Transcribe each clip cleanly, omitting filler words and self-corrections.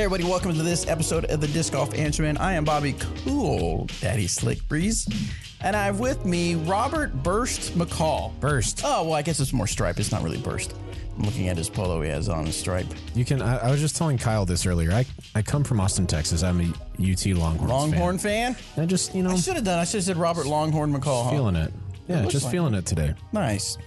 Hey everybody, welcome to this episode of the Disc Golf Answerman. I am Bobby Cool Daddy Slick Breeze, and I have with me Robert Burst McCall. Burst. Oh, well, I guess it's more stripe. It's not really burst. I'm looking at his polo he has on a stripe. You can. I was just telling Kyle this earlier. I come from Austin, Texas. I'm a UT Longhorns Longhorn fan? I just, I should have done. I should have said Robert Longhorn McCall. Feeling it. Yeah, just feeling it today. Nice.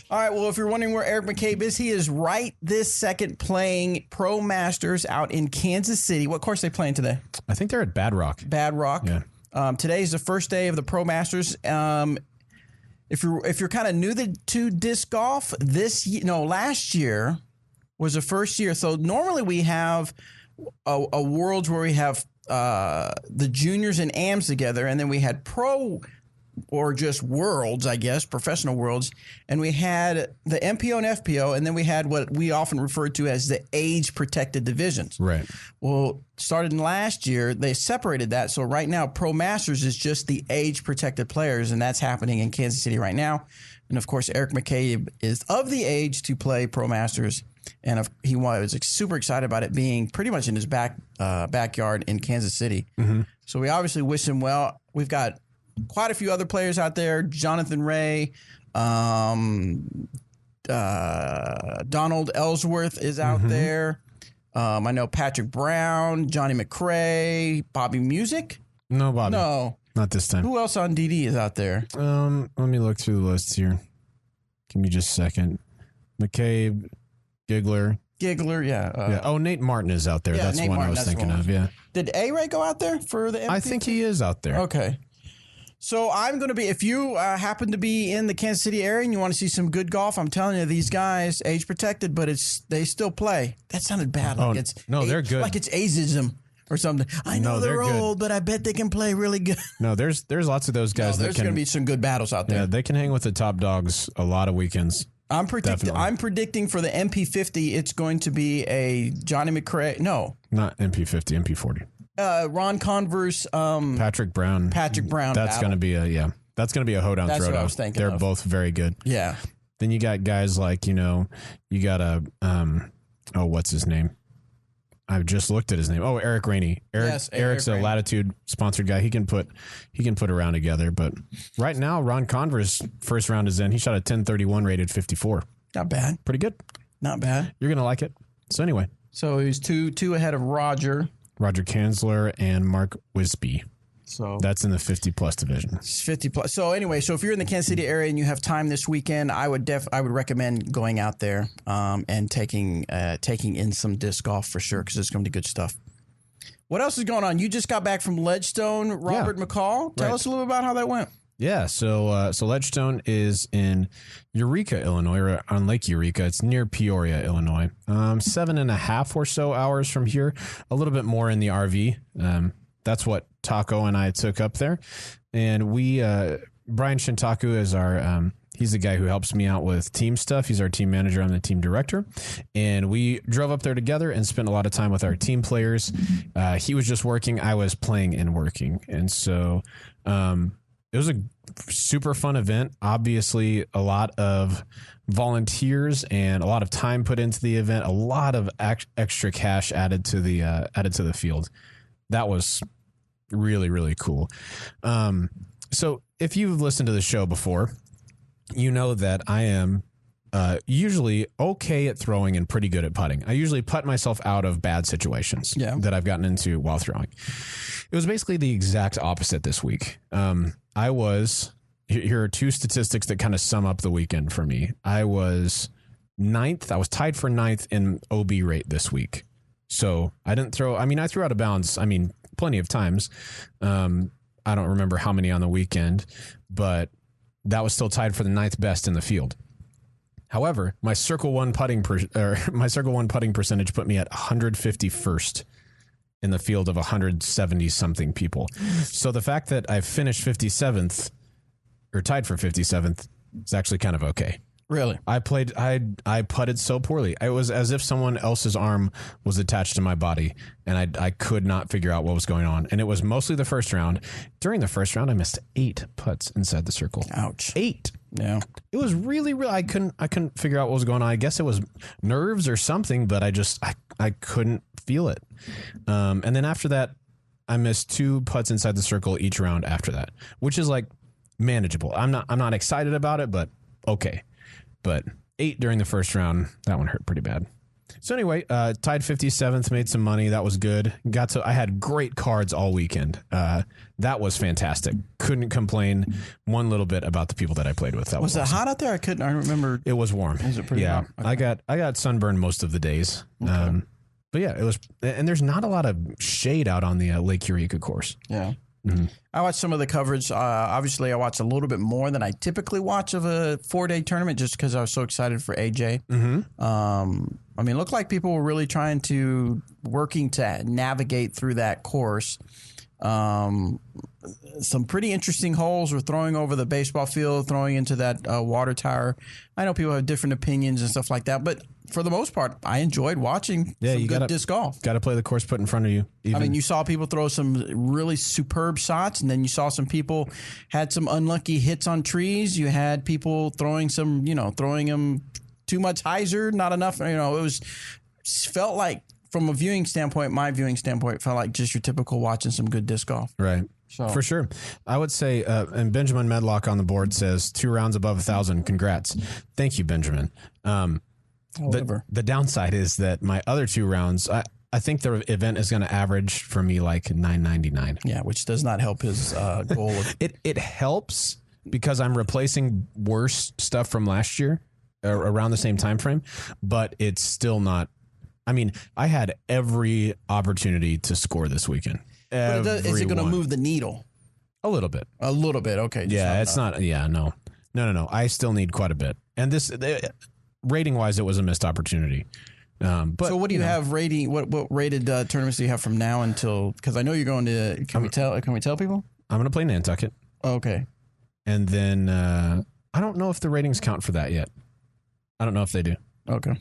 All right, well, if you're wondering where Eric McCabe is, he is right this second playing Pro Masters out in Kansas City. What course are they playing today? I think they're at Bad Rock. Bad Rock. Yeah. Today is the first day of the Pro Masters. If you're kind of new to disc golf, last year was the first year. So normally we have a Worlds where we have the juniors and AMs together, and then we had Pro or just Worlds, I guess, professional Worlds, and we had the MPO and FPO, and then we had what we often refer to as the age-protected divisions. Right. Well, starting last year, they separated that. So right now, Pro Masters is just the age-protected players, and that's happening in Kansas City right now. And, of course, Eric McCabe is of the age to play Pro Masters, and he was super excited about it being pretty much in his backyard in Kansas City. Mm-hmm. So we obviously wish him well. We've got quite a few other players out there. Jonathan Ray, Donald Ellsworth is out there. I know Patrick Brown, Johnny McRae, Bobby Music. No, Bobby. No. Not this time. Who else on DD is out there? Let me look through the list here. Give me just a second. McCabe, Giggler, yeah. Oh, Nate Martin is out there. Yeah, that's Nate one Martin, I was thinking of, yeah. Did A-Ray go out there for the MVP? I think he is out there. Okay. So I'm going to be, if you happen to be in the Kansas City area and you want to see some good golf, I'm telling you, these guys, age protected, but they still play. That sounded bad. Like they're good. Like it's ageism or something. I know they're old, but I bet they can play really good. No, there's lots of those guys there's going to be some good battles out there. Yeah, they can hang with the top dogs a lot I'm predicting for the MP50, it's going to be a Johnny McRae. No. Not MP50, MP40. Ron Converse, Patrick Brown. That's going to be that's going to be a hoedown throwdown. That's what I was thinking. They're both very good. Yeah. Then you got guys like, you got what's his name? I've just looked at his name. Oh, Eric Rainey. Eric's a Latitude sponsored guy. He can put a round together. But right now, Ron Converse first round is in. He shot a 1031 rated 54. Not bad. Pretty good. Not bad. You're gonna like it. So anyway. So he's two ahead of Roger Kanzler and Mark Wisby. So that's in the 50-plus division. It's 50-plus. So anyway, if you're in the Kansas City area and you have time this weekend, I would recommend going out there and taking in some disc golf for sure, because it's going to be good stuff. What else is going on? You just got back from Ledgestone, Robert McCall. Tell us a little about how that went. Yeah, so Ledgestone is in Eureka, Illinois, or on Lake Eureka. It's near Peoria, Illinois. 7.5 or so hours from here. A little bit more in the RV. That's what Taco and I took up there. And Brian Shintaku is our, he's the guy who helps me out with team stuff. He's our team manager. I'm the team director. And we drove up there together and spent a lot of time with our team players. He was just working. I was playing and working. And so it was a super fun event. Obviously, a lot of volunteers and a lot of time put into the event. A lot of extra cash added to the field. That was really, really cool. So if you've listened to the show before, you know that I am usually okay at throwing and pretty good at putting. I usually putt myself out of bad situations that I've gotten into while throwing. It was basically the exact opposite this week. Here are two statistics that kind of sum up the weekend for me. I was ninth. I was tied for ninth in OB rate this week. So I threw out of bounds. Plenty of times. I don't remember how many on the weekend, but that was still tied for the ninth best in the field. However, my circle one putting percentage put me at 151st in the field of 170 something people. So the fact that I finished 57th or tied for 57th is actually kind of okay. Really? I putted so poorly. It was as if someone else's arm was attached to my body, and I could not figure out what was going on. And it was mostly the first round. During the first round, I missed 8 putts inside the circle. Ouch. 8. Yeah. It was really, really, I couldn't figure out what was going on. I guess it was nerves or something, but I couldn't feel it. And then after that, I missed 2 putts inside the circle each round after that, which is like manageable. I'm not excited about it, but okay. But 8 during the first round, that one hurt pretty bad. So anyway, tied 57th, made some money. That was good. I had great cards all weekend. That was fantastic. Couldn't complain one little bit about the people that I played with. That was it awesome. hot out there? I remember. It was warm. Was it pretty warm? Okay. I got sunburned most of the days. Okay. But yeah, it was, and there's not a lot of shade out on the Lake Eureka course. Yeah. Mm-hmm. I watched some of the coverage. Obviously, I watched a little bit more than I typically watch of a 4-day tournament just because I was so excited for AJ. Mm-hmm. I mean, it looked like people were really working to navigate through that course. Some pretty interesting holes were throwing over the baseball field, throwing into that water tower. I know people have different opinions and stuff like that, but for the most part, I enjoyed watching some good disc golf. Got to play the course put in front of you. I mean, you saw people throw some really superb shots, and then you saw some people had some unlucky hits on trees. You had people throwing them too much hyzer, not enough. It felt like, from a viewing standpoint, my viewing standpoint, felt like just your typical watching some good disc golf. Right. So. For sure. I would say, and Benjamin Medlock on the board says 2 rounds above 1,000. Congrats. Thank you, Benjamin. The downside is that my other 2 rounds, I think the event is going to average for me like 999. Yeah, which does not help his goal. It helps because I'm replacing worse stuff from last year around the same time frame, but it's still not. I mean, I had every opportunity to score this weekend. Is it going to move the needle? A little bit. A little bit. Okay. Yeah, it's not. Yeah, no. I still need quite a bit. And this, rating wise, it was a missed opportunity. But so what do you have rating? What rated tournaments do you have from now until? Because I know you're going to. Can we tell people? I'm going to play Nantucket. Okay. And then I don't know if the ratings count for that yet. I don't know if they do. Okay.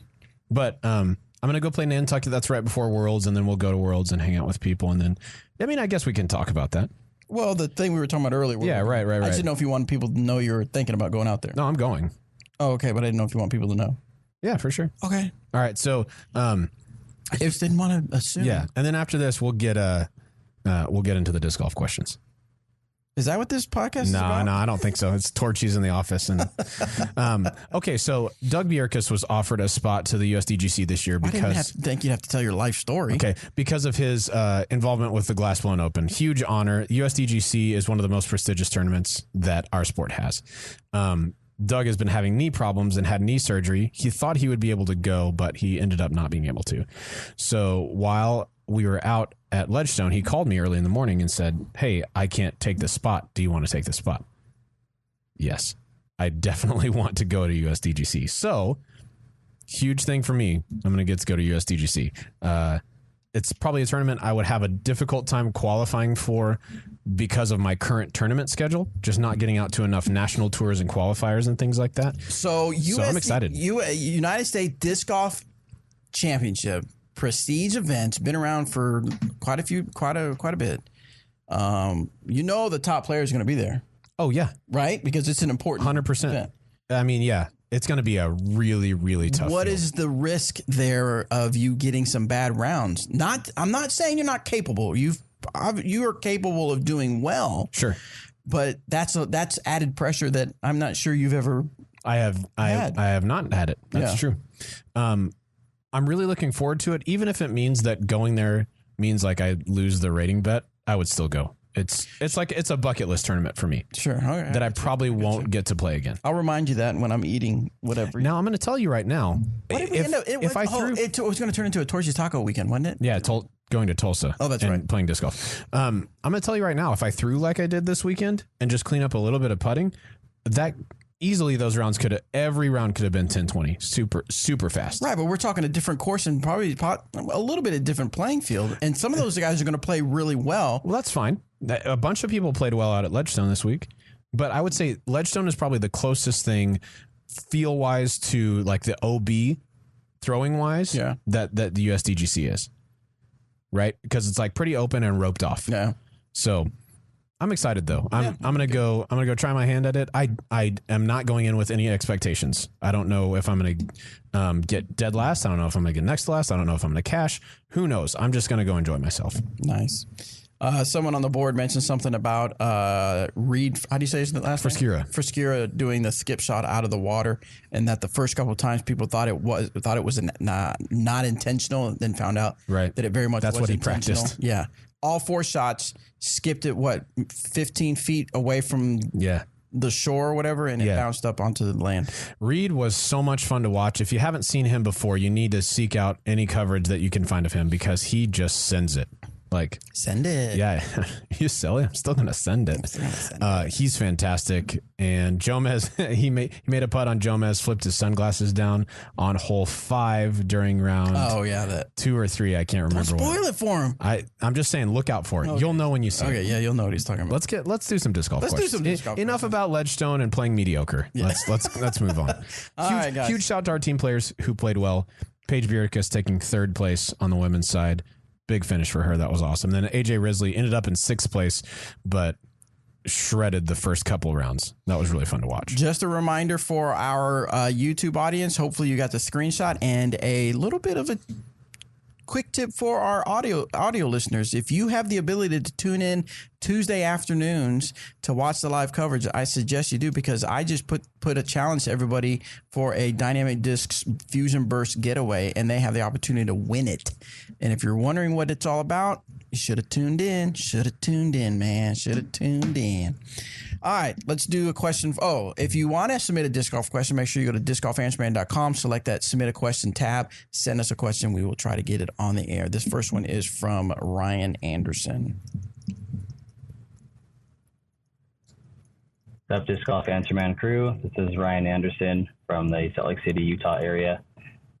But I'm going to go play Nantucket. That's right before Worlds, and then we'll go to Worlds and hang out with people. And then, I guess we can talk about that. Well, the thing we were talking about earlier. Yeah, right. I just didn't know if you wanted people to know you were thinking about going out there. No, I'm going. Oh, okay, but I didn't know if you want people to know. Yeah, for sure. Okay. All right. So, I just didn't want to assume. Yeah, and then after this, we'll get into the disc golf questions. Is that what this podcast is about? No, I don't think so. It's Torchies in the office. And okay, so Doug Bjerkes was offered a spot to the USDGC this year because I think you'd have to tell your life story. Okay, because of his involvement with the Glassblown Open. Huge honor. USDGC is one of the most prestigious tournaments that our sport has. Doug has been having knee problems and had knee surgery. He thought he would be able to go, but he ended up not being able to. So while we were out at Ledgestone, he called me early in the morning and said, "Hey, I can't take this spot. Do you want to take this spot?" Yes, I definitely want to go to USDGC. So huge thing for me. I'm going to get to go to USDGC. It's probably a tournament I would have a difficult time qualifying for because of my current tournament schedule, just not getting out to enough national tours and qualifiers and things like that. So I'm excited. United States Disc Golf Championship, prestige event, been around for quite a bit. The top player is going to be there. Oh yeah, right, because it's an important 100%. event. I mean, yeah. It's going to be a really, really tough What field. is the risk there of you getting some bad rounds? I'm not saying you're not capable. You are capable of doing well. Sure. But that's added pressure that I'm not sure you've ever I have not had it. That's true. I'm really looking forward to it. Even if it means that going there means like I lose the rating bet, I would still go. It's like it's a bucket list tournament for me. Sure. Okay. That I probably won't get to play again. I'll remind you that when I'm eating whatever. Now I'm going to tell you right now. What did we end up? It was going to turn into a Torchy's Taco weekend, wasn't it? Yeah, going to Tulsa. Oh, that's and right. Playing disc golf. I'm going to tell you right now, if I threw like I did this weekend and just clean up a little bit of putting, that easily those rounds every round could have been 10-20, super fast. Right, but we're talking a different course and probably a little bit of different playing field. And some of those guys are going to play really well. Well, that's fine. A bunch of people played well out at Ledgestone this week, but I would say Ledgestone is probably the closest thing feel wise to like the OB throwing wise that the USDGC is, right? Because it's like pretty open and roped off. Yeah. So I'm excited though. I'm gonna go try my hand at it. I am not going in with any expectations. I don't know if I'm gonna get dead last. I don't know if I'm gonna get next to last. I don't know if I'm gonna cash. Who knows? I'm just gonna go enjoy myself. Nice. Someone on the board mentioned something about Reed. How do you say his last name? Friskira doing the skip shot out of the water, and that the first couple of times people thought it was not intentional, and then found out that it very much that's was what he intentional. practiced. Yeah, all 4 shots skipped it 15 feet away from the shore or whatever, and it bounced up onto the land. Reed was so much fun to watch. If you haven't seen him before, you need to seek out any coverage that you can find of him because he just sends it. Like, send it. Yeah, you sell it. I'm still gonna send it. He's fantastic. And Jomez, he made a putt on Jomez, flipped his sunglasses down on hole 5 during round. Oh yeah, that 2 or 3. I can't remember. Don't spoil it for him. I'm just saying, look out for it. Okay. You'll know when you see it. Okay, yeah, you'll know what he's talking about. Let's do some disc golf. Enough about Ledgestone and playing mediocre. Yeah. Let's move on. Huge shout out to our team players who played well. Paige Vierkus taking 3rd place on the women's side. Big finish for her. That was awesome. Then AJ Risley ended up in 6th place, but shredded the first couple rounds. That was really fun to watch. Just a reminder for our YouTube audience. Hopefully you got the screenshot and a little bit of a quick tip for our audio listeners. If you have the ability to tune in Tuesday afternoons to watch the live coverage, I suggest you do, because I just put a challenge to everybody for a Dynamic Discs Fusion Burst getaway, and they have the opportunity to win it. And if you're wondering what it's all about, you should have tuned in. Should have tuned in, man. Should have tuned in. All right, let's do a question. Oh, if you want to submit a disc golf question, make sure you go to discgolfanswerman.com, select that submit a question tab, send us a question. We will try to get it on the air. This first one is from Ryan Anderson. What's up, Disc Golf Answer Man crew? This is Ryan Anderson from the Salt Lake City, Utah area.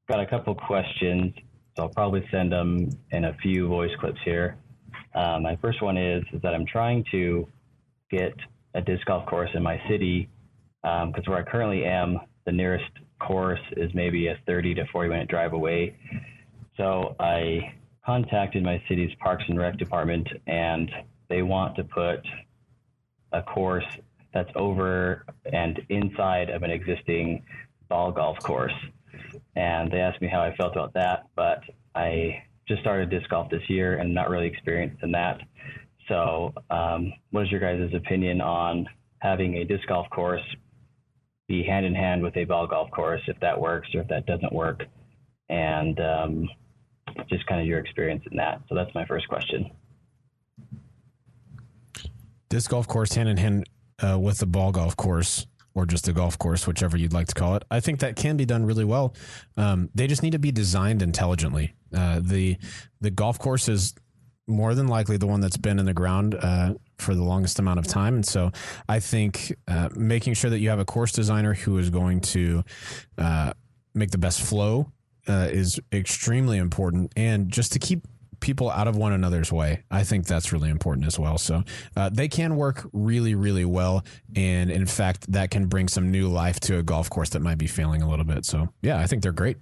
Got a couple questions, so I'll probably send them in a few voice clips here. My first one is that I'm trying to get a disc golf course in my city, because where I currently am, the nearest course is maybe a 30 to 40 minute drive away. So I contacted my city's Parks and Rec department, and they want to put a course that's over and inside of an existing ball golf course. And they asked me how I felt about that, but I just started disc golf this year and not really experienced in that. So what is your guys' opinion on having a disc golf course be hand in hand with a ball golf course, if that works or if that doesn't work, and just kind of your experience in that? So that's my first question. Disc golf course hand in hand with the ball golf course, or just a golf course, whichever you'd like to call it. I think that can be done really well. They just need to be designed intelligently. The golf course is more than likely the one that's been in the ground for the longest amount of time. And so I think making sure that you have a course designer who is going to make the best flow is extremely important. And just to keep people out of one another's way, I think that's really important as well. So they can work really, really well. And in fact, that can bring some new life to a golf course that might be failing a little bit. So yeah, I think they're great.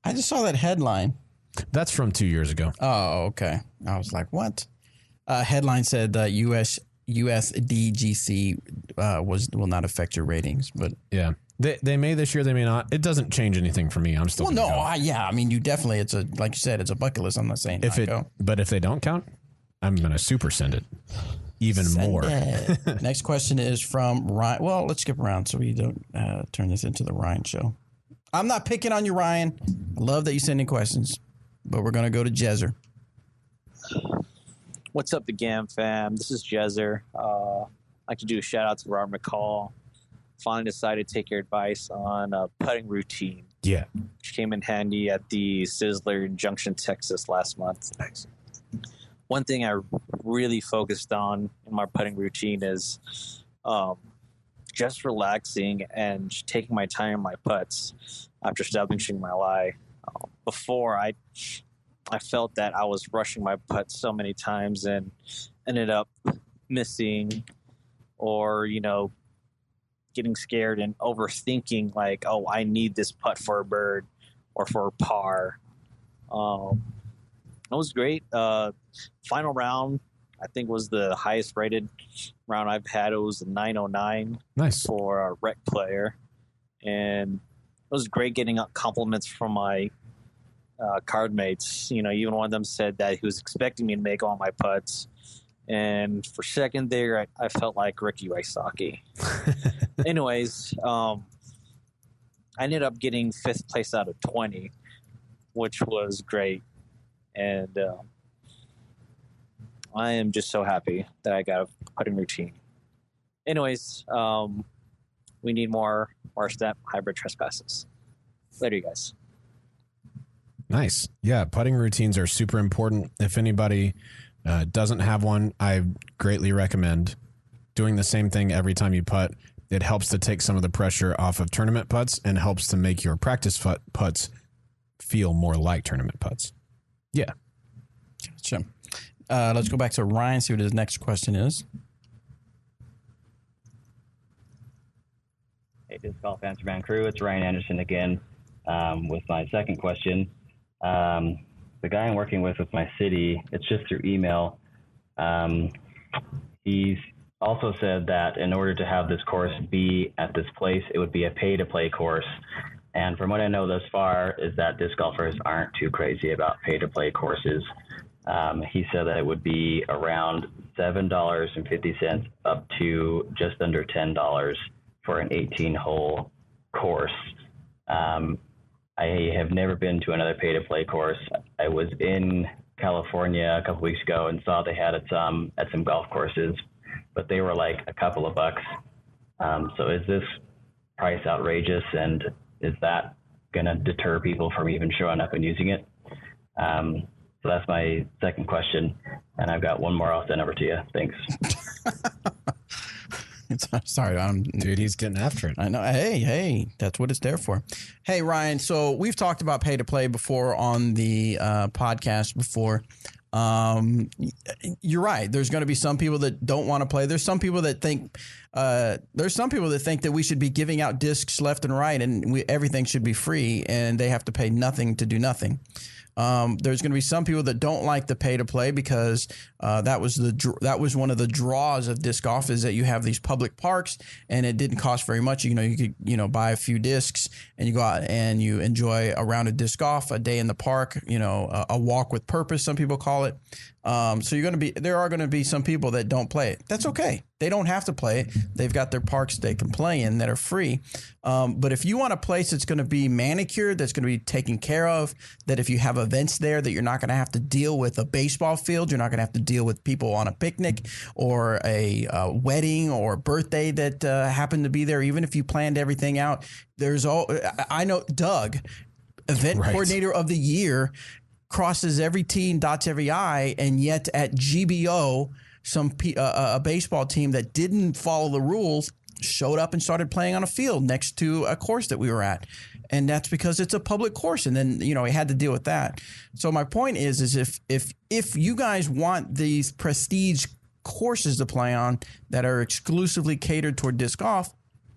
I just saw that headline. That's from 2 years ago. Oh, okay. I was like, what? Headline said USDGC will not affect your ratings, but yeah. They may this year, they may not. It doesn't change anything for me. I'm still well. No, I mean, you definitely. It's a, like you said, it's a bucket list. I'm not saying but if they don't count, I'm gonna super send it even more. Next question is from Ryan. Well, let's skip around so we don't turn this into the Ryan show. I'm not picking on you, Ryan. I love that you send in questions, but we're gonna go to Jezer. What's up, the GAM fam? This is Jezer. I'd like to do a shout out to Robert McCall. Finally decided to take your advice on a putting routine. Yeah. Which came in handy at the Sizzler in Junction, Texas last month. Nice. One thing I really focused on in my putting routine is just relaxing and taking my time in my putts after establishing my lie. Before, I felt that I was rushing my putts so many times and ended up missing or, getting scared and overthinking like, oh, I need this putt for a bird or for a par. It was great. Final round, I think was the highest rated round I've had. It was a 909. Nice. For a rec player. And it was great getting compliments from my card mates. You know, even one of them said that he was expecting me to make all my putts. And for a second there, I felt like Ricky Wysocki. Anyways, I ended up getting 5th place out of 20, which was great. And I am just so happy that I got a putting routine. Anyways, we need more step hybrid trespasses. Later, you guys. Nice. Yeah, putting routines are super important. If anybody doesn't have one, I greatly recommend doing the same thing every time you putt. It helps to take some of the pressure off of tournament putts and helps to make your practice putts feel more like tournament putts. Yeah. Gotcha. Let's go back to Ryan, see what his next question is. Hey, Disc Golf Answer Man crew, it's Ryan Anderson again with my second question. The guy I'm working with my city, it's just through email. He's also said that in order to have this course be at this place, it would be a pay-to-play course. And from what I know thus far is that disc golfers aren't too crazy about pay-to-play courses. He said that it would be around $7.50 up to just under $10 for an 18-hole course. I have never been to another pay-to-play course. I was in California a couple weeks ago and saw they had at some golf courses, but they were like a couple of bucks. So is this price outrageous, and is that going to deter people from even showing up and using it? So that's my second question, and I've got one more I'll send over to you. Thanks. Sorry, dude, he's getting after it. I know. Hey, that's what it's there for. Hey, Ryan, so we've talked about pay to play before on the podcast before. You're right. There's going to be some people that don't want to play. There's some people that think that we should be giving out discs left and right, and everything should be free, and they have to pay nothing to do nothing. There's going to be some people that don't like the pay to play because that was one of the draws of disc golf, is that you have these public parks and it didn't cost very much. You could buy a few discs and you go out and you enjoy a round of disc golf, a day in the park, a walk with purpose, some people call it. So there are going to be some people that don't play it. That's okay. They don't have to play it. They've got their parks they can play in that are free. But if you want a place that's going to be manicured, that's going to be taken care of, that if you have events there that you're not going to have to deal with a baseball field, you're not going to have to deal with people on a picnic or a wedding or birthday that happened to be there, even if you planned everything out. I know Doug, event coordinator of the year, crosses every T and dots every I, and yet at GBO, a baseball team that didn't follow the rules showed up and started playing on a field next to a course that we were at. And that's because it's a public course. And then, we had to deal with that. So my point is if you guys want these prestige courses to play on that are exclusively catered toward disc golf,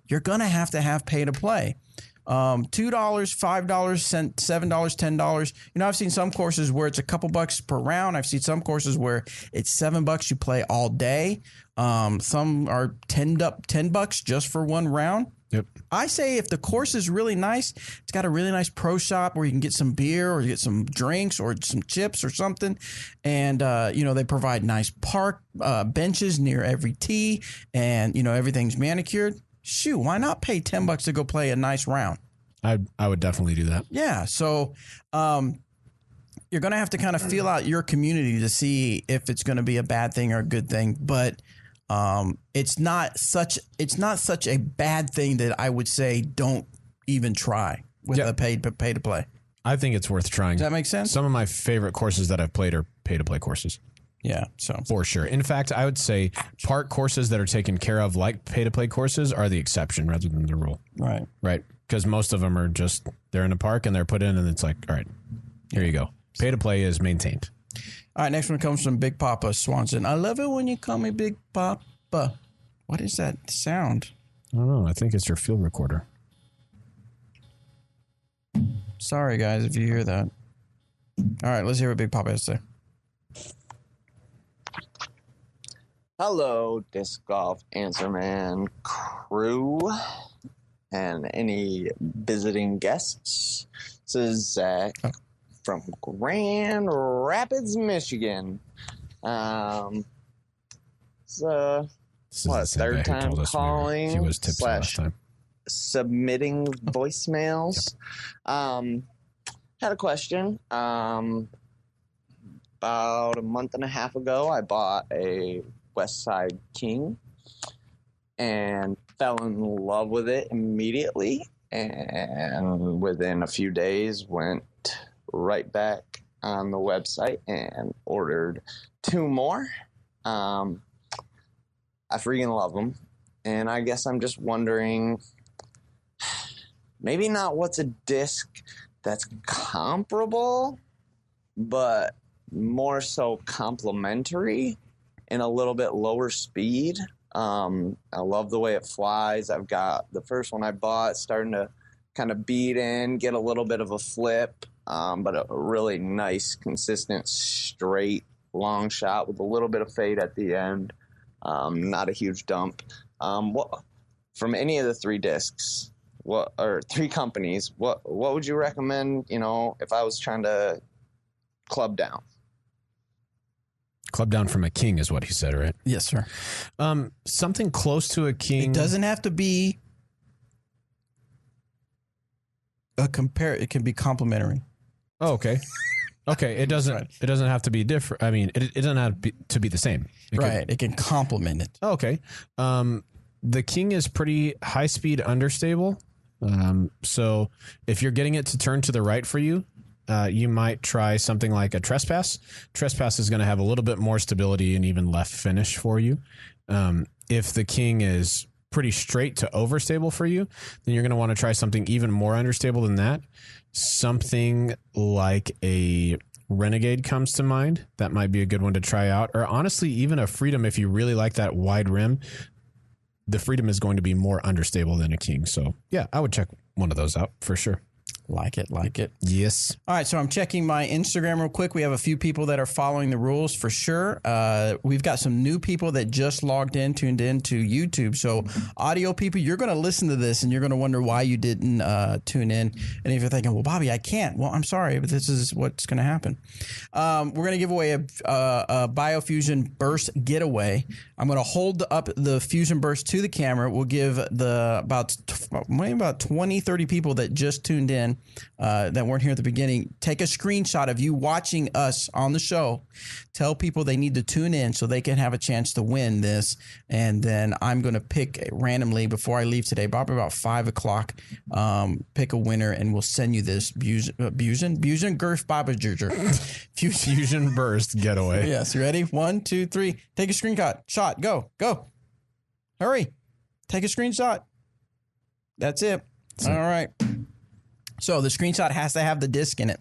you're going to have pay to play. $2, $5, $7, $10. I've seen some courses where it's a couple bucks per round. I've seen some courses where it's $7 you play all day. Some are $10 just for one round. Yep. I say if the course is really nice, it's got a really nice pro shop where you can get some beer or get some drinks or some chips or something. And, they provide nice park benches near every tee, and, everything's manicured. Shoot, why not pay $10 to go play a nice round? I would definitely do that. Yeah. So you're going to have to kind of feel out your community to see if it's going to be a bad thing or a good thing. But it's not such a bad thing that I would say don't even try with a pay to play. I think it's worth trying. Does that make sense? Some of my favorite courses that I've played are pay to play courses. Yeah, so for sure. In fact, I would say park courses that are taken care of like pay-to-play courses are the exception rather than the rule. Right. Because most of them are just, they're in a park and they're put in and it's like, all right, here you go. Pay-to-play is maintained. All right, next one comes from Big Papa Swanson. I love it when you call me Big Papa. What is that sound? I don't know. I think it's your field recorder. Sorry, guys, if you hear that. All right, let's hear what Big Papa has to say. Hello, Disc Golf Answer Man crew and any visiting guests. This is Zach from Grand Rapids, Michigan. It's third time calling he was tipsy last time. Submitting voicemails. Had a question. About a month and a half ago, I bought a Westside King and fell in love with it immediately, and within a few days went right back on the website and ordered 2 more. I freaking love them, and I guess I'm just wondering, maybe not what's a disc that's comparable, but more so complementary and a little bit lower speed. I love the way it flies. I've got the first one I bought starting to kind of beat in, get a little bit of a flip, but a really nice, consistent, straight, long shot with a little bit of fade at the end. Not a huge dump. From any of the 3 discs, or 3 companies, what would you recommend, if I was trying to club down? Club down from a king is what he said, right? Yes, sir. Something close to a king. It doesn't have to be a compare. It can be complementary. Oh, okay. Okay, it doesn't. Right. It doesn't have to be different. I mean, it doesn't have to be the same. It can complement it. Oh, okay. The king is pretty high speed understable. So if you're getting it to turn to the right for you, you might try something like a trespass. Trespass is going to have a little bit more stability and even left finish for you. If the king is pretty straight to overstable for you, then you're going to want to try something even more understable than that. Something like a Renegade comes to mind. That might be a good one to try out. Or honestly, even a Freedom, if you really like that wide rim, the Freedom is going to be more understable than a king. So yeah, I would check one of those out for sure. Like it. Yes. All right, so I'm checking my Instagram real quick. We have a few people that are following the rules for sure. We've got some new people that just tuned in to YouTube. So audio people, you're going to listen to this and you're going to wonder why you didn't tune in. And if you're thinking, well, Bobby, I can't. Well, I'm sorry, but this is what's going to happen. We're going to give away a Biofusion Burst Getaway. I'm going to hold up the Fusion Burst to the camera. We'll give about 20, 30 people that just tuned in that weren't here at the beginning, take a screenshot of you watching us on the show. Tell people they need to tune in so they can have a chance to win this. And then I'm going to pick randomly before I leave today, probably about 5 o'clock, pick a winner, and we'll send you this Fusion Girth Babajerger. Fusion Burst Getaway. Yes, you ready? 1, 2, 3. Take a screenshot. Shot. Go. Hurry. Take a screenshot. That's it. All right. So the screenshot has to have the disc in it.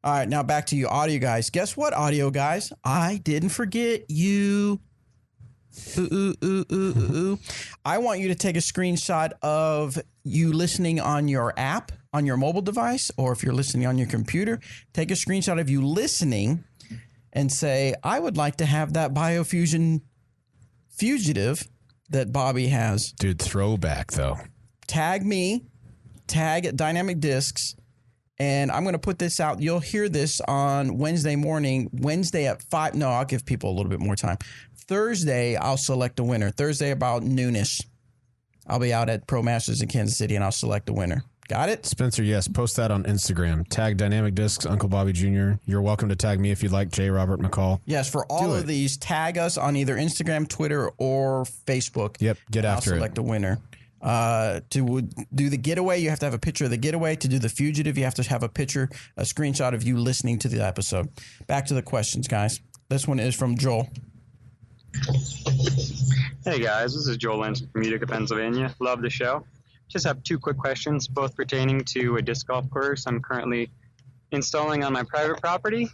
All right, now back to you audio guys. Guess what, audio guys? I didn't forget you. I want you to take a screenshot of you listening on your app, on your mobile device, or if you're listening on your computer, take a screenshot of you listening and say, I would like to have that Biofusion Fugitive that Bobby has. Dude, throwback though. Tag me. Tag Dynamic Discs, and I'm going to put this out. You'll hear this on Wednesday morning. Wednesday at 5. No, I'll give people a little bit more time. Thursday, I'll select a winner. Thursday about noonish. I'll be out at Pro Masters in Kansas City, and I'll select a winner. Got it? Spencer, yes. Post that on Instagram. Tag Dynamic Discs, Uncle Bobby Jr. You're welcome to tag me if you'd like, J. Robert McCall. Yes, for all of these, tag us on either Instagram, Twitter, or Facebook. Yep, get after it. I'll select a winner. To do the getaway, you have to have a picture of the getaway. To do the fugitive, you have to have a screenshot of you listening to the episode. Back to the questions, guys. This one is from Joel. Hey, guys. This is Joel Lynch from Utica, Pennsylvania. Love the show. Just have 2 quick questions, both pertaining to a disc golf course I'm currently installing on my private property.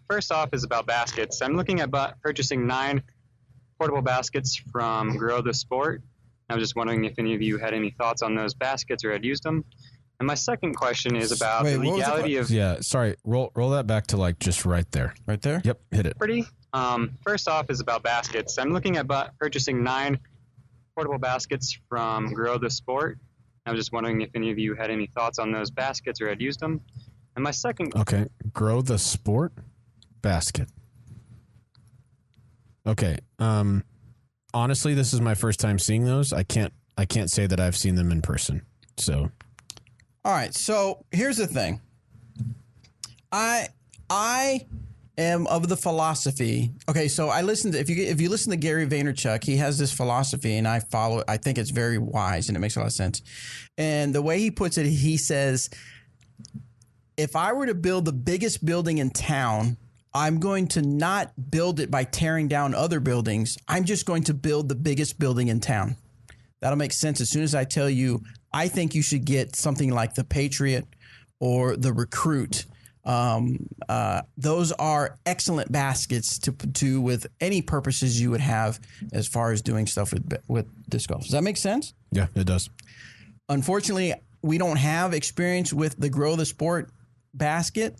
First off is about baskets. I'm looking at purchasing 9 portable baskets from Grow the Sport. I was just wondering if any of you had any thoughts on those baskets or had used them. And my second question is about Wait, the what was the legality of Yeah, sorry. Roll that back to like just right there. Right there? Yep, hit it. property. First off is about baskets. I'm looking at purchasing 9 portable baskets from Grow the Sport. I was just wondering if any of you had any thoughts on those baskets or had used them. And my second Okay, Grow the Sport basket. Okay. Honestly, this is my first time seeing those. I can't say that I've seen them in person. So, All right. So here's the thing. I am of the philosophy. Okay, so I listened to, if you listen to Gary Vaynerchuk, he has this philosophy, and I follow it. I think it's very wise, and it makes a lot of sense. And the way he puts it, he says, if I were to build the biggest building in town, I'm going to not build it by tearing down other buildings. I'm just going to build the biggest building in town. That'll make sense as soon as I tell you, I think you should get something like the Patriot or the Recruit. Those are excellent baskets to do with any purposes you would have as far as doing stuff with disc golf. Does that make sense? yeah, it does. Unfortunately, we don't have experience with the Grow the Sport basket.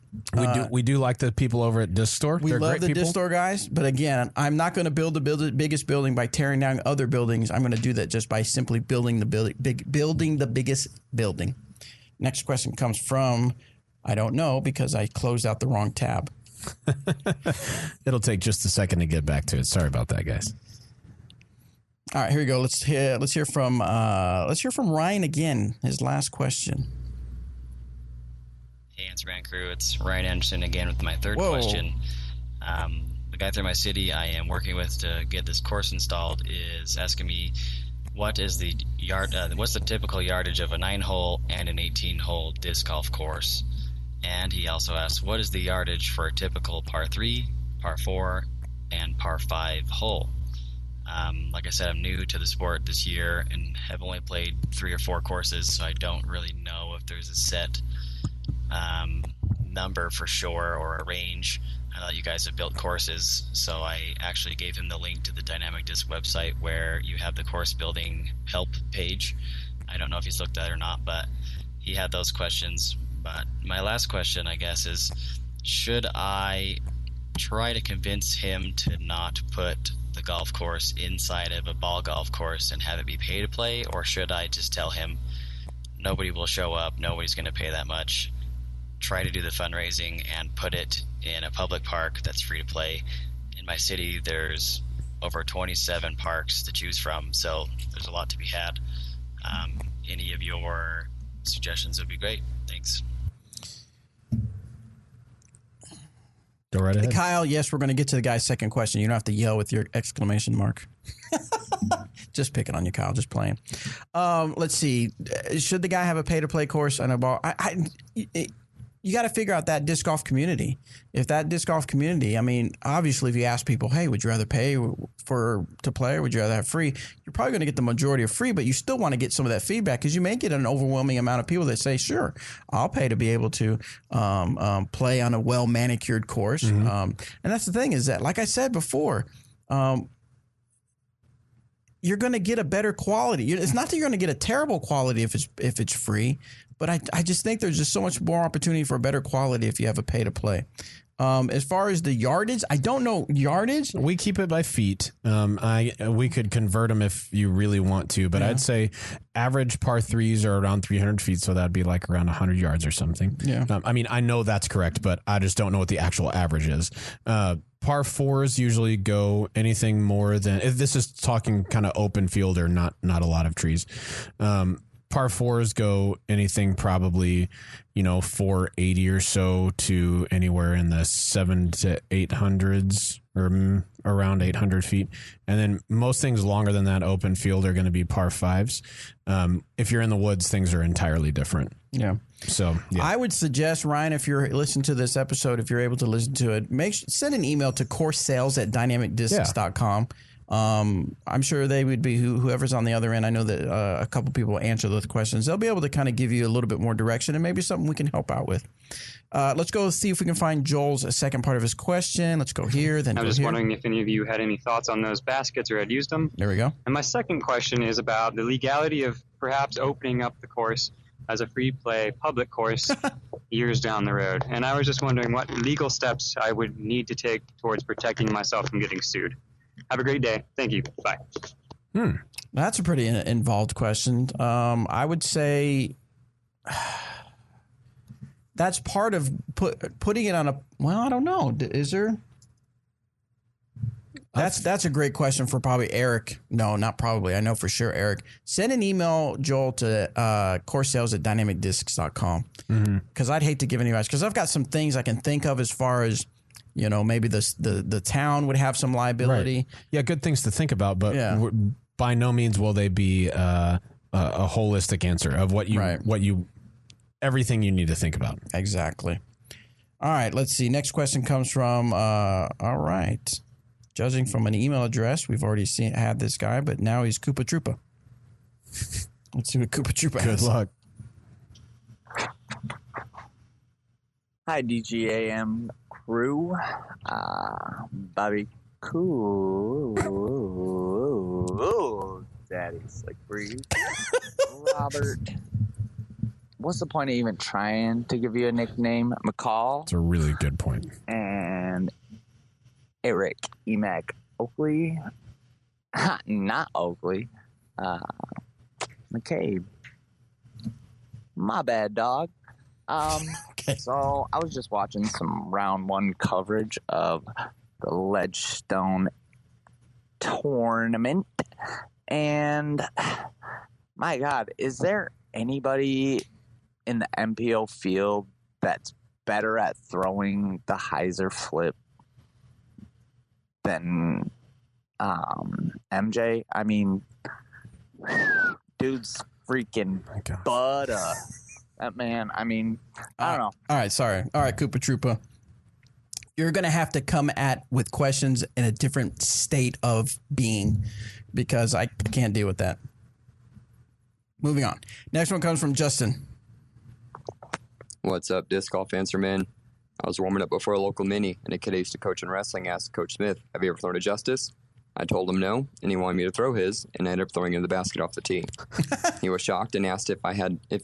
We do like the people over at Disc Store. We They're love great the people. disc store guys, but again, I'm not going to build the biggest building by tearing down other buildings. I'm going to do that just by simply building the biggest building. Next question comes from, I don't know, because I closed out the wrong tab. It'll take just a second to get back to it. Sorry about that, guys. All right, here we go. Let's hear from Ryan again. His last question. Hey, Instagram crew, it's Ryan Anderson again with my third question. The guy through my city I am working with to get this course installed is asking me what's the typical yardage of a 9-hole and an 18-hole disc golf course. And he also asks, what is the yardage for a typical par 3, par 4, and par 5 hole? Like I said, I'm new to the sport this year and have only played 3 or 4 courses, so I don't really know if there's a set number for sure or a range. I thought you guys have built courses, so I actually gave him the link to the Dynamic Disc website where you have the course building help page. I don't know if he's looked at it or not, but he had those questions. But my last question, I guess, is should I try to convince him to not put the golf course inside of a ball golf course and have it be pay to play, or should I just tell him nobody will show up, nobody's going to pay that much, try to do the fundraising and put it in a public park that's free to play? In my city, there's over 27 parks to choose from, so there's a lot to be had. Any of your suggestions would be great. Thanks. Go right ahead. Kyle, yes, we're going to get to the guy's second question. You don't have to yell with your exclamation mark. Just picking on you, Kyle. Just playing. Let's see. Should the guy have a pay-to-play course on a ball? You got to figure out that disc golf community. If that disc golf community, I mean, obviously, if you ask people, hey, would you rather pay to play or would you rather have free? You're probably going to get the majority of free, but you still want to get some of that feedback because you may get an overwhelming amount of people that say, sure, I'll pay to be able to play on a well-manicured course. Mm-hmm. And that's the thing is that, like I said before, you're going to get a better quality. It's not that you're going to get a terrible quality if it's free, but I just think there's just so much more opportunity for a better quality if you have a pay to play. As far as the yardage, I don't know yardage. We keep it by feet. We could convert them if you really want to, but I'd say average par 3s are around 300 feet, so that'd be like around 100 yards or something. Yeah. I mean, I know that's correct, but I just don't know what the actual average is. Par 4s usually go anything more than, if this is talking kind of open field or not a lot of trees. Par 4s go anything probably, 480 or so to anywhere in the 700 to 800s or around 800 feet. And then most things longer than that open field are going to be par 5s. If you're in the woods, things are entirely different. Yeah. So yeah. I would suggest, Ryan, if you're listening to this episode, if you're able to listen to it, send an email to coursesales@dynamicdiscs.com. I'm sure they would be whoever's on the other end. I know that a couple people answer those questions. They'll be able to kind of give you a little bit more direction and maybe something we can help out with. Let's go see if we can find Joel's second part of his question. Let's go here. Then I was just wondering if any of you had any thoughts on those baskets or had used them. There we go. And my second question is about the legality of perhaps opening up the course as a free play public course years down the road. And I was just wondering what legal steps I would need to take towards protecting myself from getting sued. Have a great day. Thank you. Bye. That's a pretty involved question. I would say that's part of putting it on a. Well, I don't know. Is there? That's a great question for probably Eric. No, not probably. I know for sure, Eric. Send an email, Joel, to courssales@dynamicdiscs.com because I'd hate to give any advice because I've got some things I can think of as far as, you know, maybe the town would have some liability. Right. Yeah, good things to think about, but by no means will they be a holistic answer of what you everything you need to think about. Exactly. All right, let's see. Next question comes from all right. Judging from an email address, we've already had this guy, but now he's Koopa Troopa. Let's see what Koopa Troopa has. Good luck. Hi, DGAM crew. Bobby Cool. Daddy Slick Breeze. Robert. What's the point of even trying to give you a nickname? McCall. It's a really good point. And Eric Emac Oakley. Not Oakley. McCabe. My bad, dog. Okay. So I was just watching some round one coverage of the Ledgestone tournament. And my God, is there anybody in the MPO field that's better at throwing the hyzer flip than MJ? I mean, dude's freaking butter. That man, I mean, I don't know. All right, sorry. All right, Koopa Troopa. You're going to have to come with questions in a different state of being because I can't deal with that. Moving on. Next one comes from Justin. What's up, disc golf answer man? I was warming up before a local mini, and a kid I used to coach in wrestling asked Coach Smith, have you ever thrown a Justice? I told him no, and he wanted me to throw his, and I ended up throwing it in the basket off the tee. He was shocked and asked if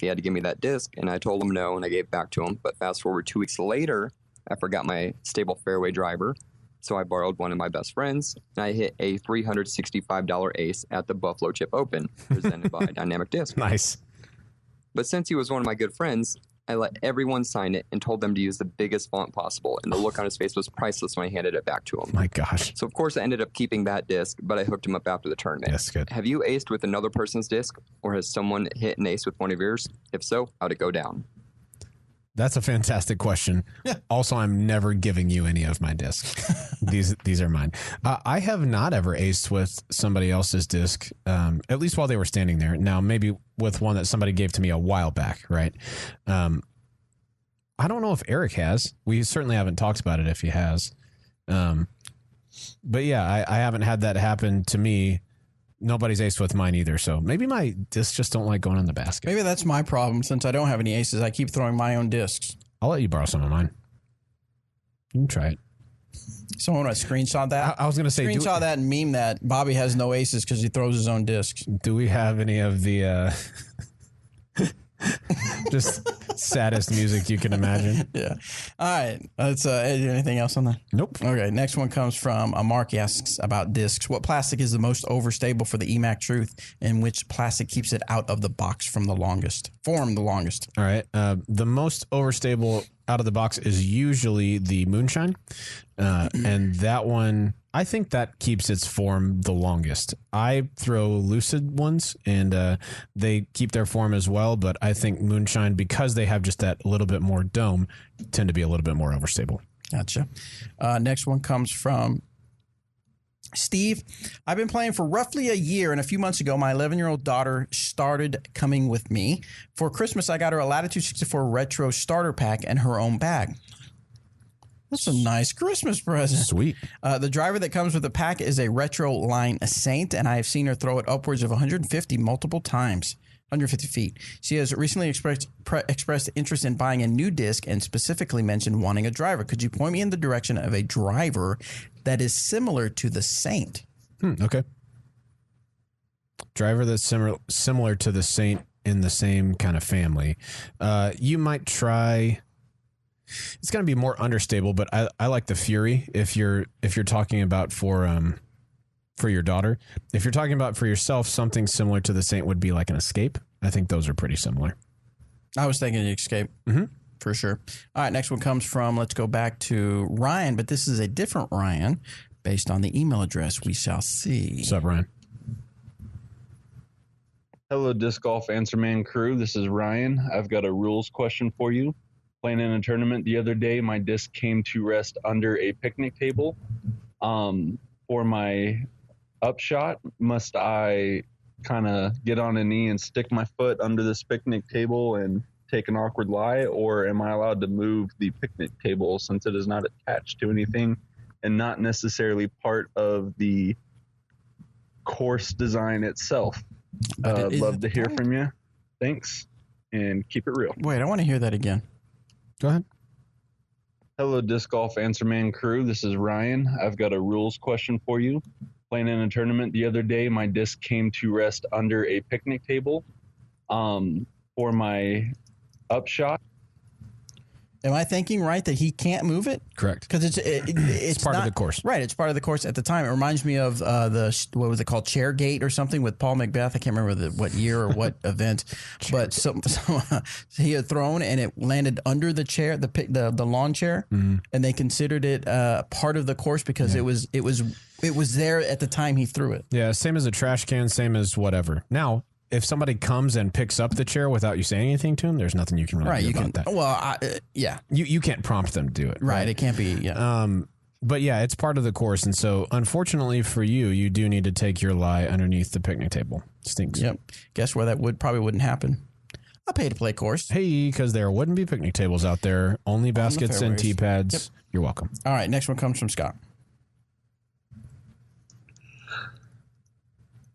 he had to give me that disc, and I told him no, and I gave it back to him. But fast forward 2 weeks later, I forgot my stable fairway driver, so I borrowed one of my best friends, and I hit a $365 ace at the Buffalo Chip Open, presented by Dynamic Disc. Nice. But since he was one of my good friends, I let everyone sign it and told them to use the biggest font possible, and the look on his face was priceless when I handed it back to him. My gosh. So, of course, I ended up keeping that disc, but I hooked him up after the tournament. Yes, good. Have you aced with another person's disc, or has someone hit an ace with one of yours? If so, how'd it go down? That's a fantastic question. Yeah. Also, I'm never giving you any of my discs. These are mine. I have not ever aced with somebody else's disc, at least while they were standing there. Now, maybe with one that somebody gave to me a while back, right? I don't know if Eric has. We certainly haven't talked about it if he has. But yeah, I haven't had that happen to me. Nobody's aced with mine either. So maybe my discs just don't like going in the basket. Maybe that's my problem. Since I don't have any aces, I keep throwing my own discs. I'll let you borrow some of mine. You can try it. Someone want to screenshot that? I was going to say... Screenshot that and meme that. Bobby has no aces because he throws his own discs. Do we have any of the... just saddest music you can imagine. Yeah. All right. Let's anything else on that? Nope. Okay. Next one comes from Mark. He asks about discs. What plastic is the most overstable for the EMAC Truth, and which plastic keeps it out of the box the longest? All right. The most overstable out of the box is usually the Moonshine. And that one, I think that keeps its form the longest. I throw Lucid ones, and they keep their form as well. But I think Moonshine, because they have just that little bit more dome, tend to be a little bit more overstable. Gotcha. Next one comes from Steve. I've been playing for roughly a year, and a few months ago, my 11-year-old daughter started coming with me. For Christmas, I got her a Latitude 64 Retro starter pack and her own bag. That's a nice Christmas present. Sweet. The driver that comes with the pack is a Retro Line Saint, and I have seen her throw it upwards of 150 multiple times. 150 feet. She has recently expressed interest in buying a new disc and specifically mentioned wanting a driver. Could you point me in the direction of a driver that is similar to the Saint? Okay. Driver that's similar to the Saint in the same kind of family, you might try. It's going to be more understable, but I like the Fury if you're talking about for your daughter. If you're talking about for yourself, something similar to the Saint would be like an Escape. I think those are pretty similar. I was thinking the Escape. For sure. All right, next one comes from, let's go back to Ryan, but this is a different Ryan based on the email address we shall see. What's up, Ryan? Hello, Disc Golf Answer Man crew. This is Ryan. I've got a rules question for you. Playing in a tournament the other day, my disc came to rest under a picnic table. For my upshot, must I kind of get on a knee and stick my foot under this picnic table and take an awkward lie, or am I allowed to move the picnic table since it is not attached to anything and not necessarily part of the course design itself? Love to hear from you. Thanks, and keep it real. Wait, I want to hear that again. Go ahead. Hello, Disc Golf Answer Man crew. This is Ryan. I've got a rules question for you. Playing in a tournament the other day, my disc came to rest under a picnic table. For my upshot. Am I thinking right that he can't move it? Correct. Because it's part not, of the course. Right, it's part of the course at the time. It reminds me of what was it called, Chairgate or something with Paul Macbeth. I can't remember what year or what event, but so he had thrown and it landed under the chair, the lawn chair, and they considered it part of the course because it was there at the time he threw it. Yeah, same as a trash can, same as whatever. Now, if somebody comes and picks up the chair without you saying anything to them, there's nothing you can really do about that. Well, yeah. You can't prompt them to do it. Right, it can't be, yeah. But yeah, it's part of the course. And so, unfortunately for you, you do need to take your lie underneath the picnic table. Stinks. Yep. Guess where that probably wouldn't happen? A pay-to-play course. Hey, because there wouldn't be picnic tables out there. Only baskets and tee pads. Yep. You're welcome. All right, next one comes from Scott.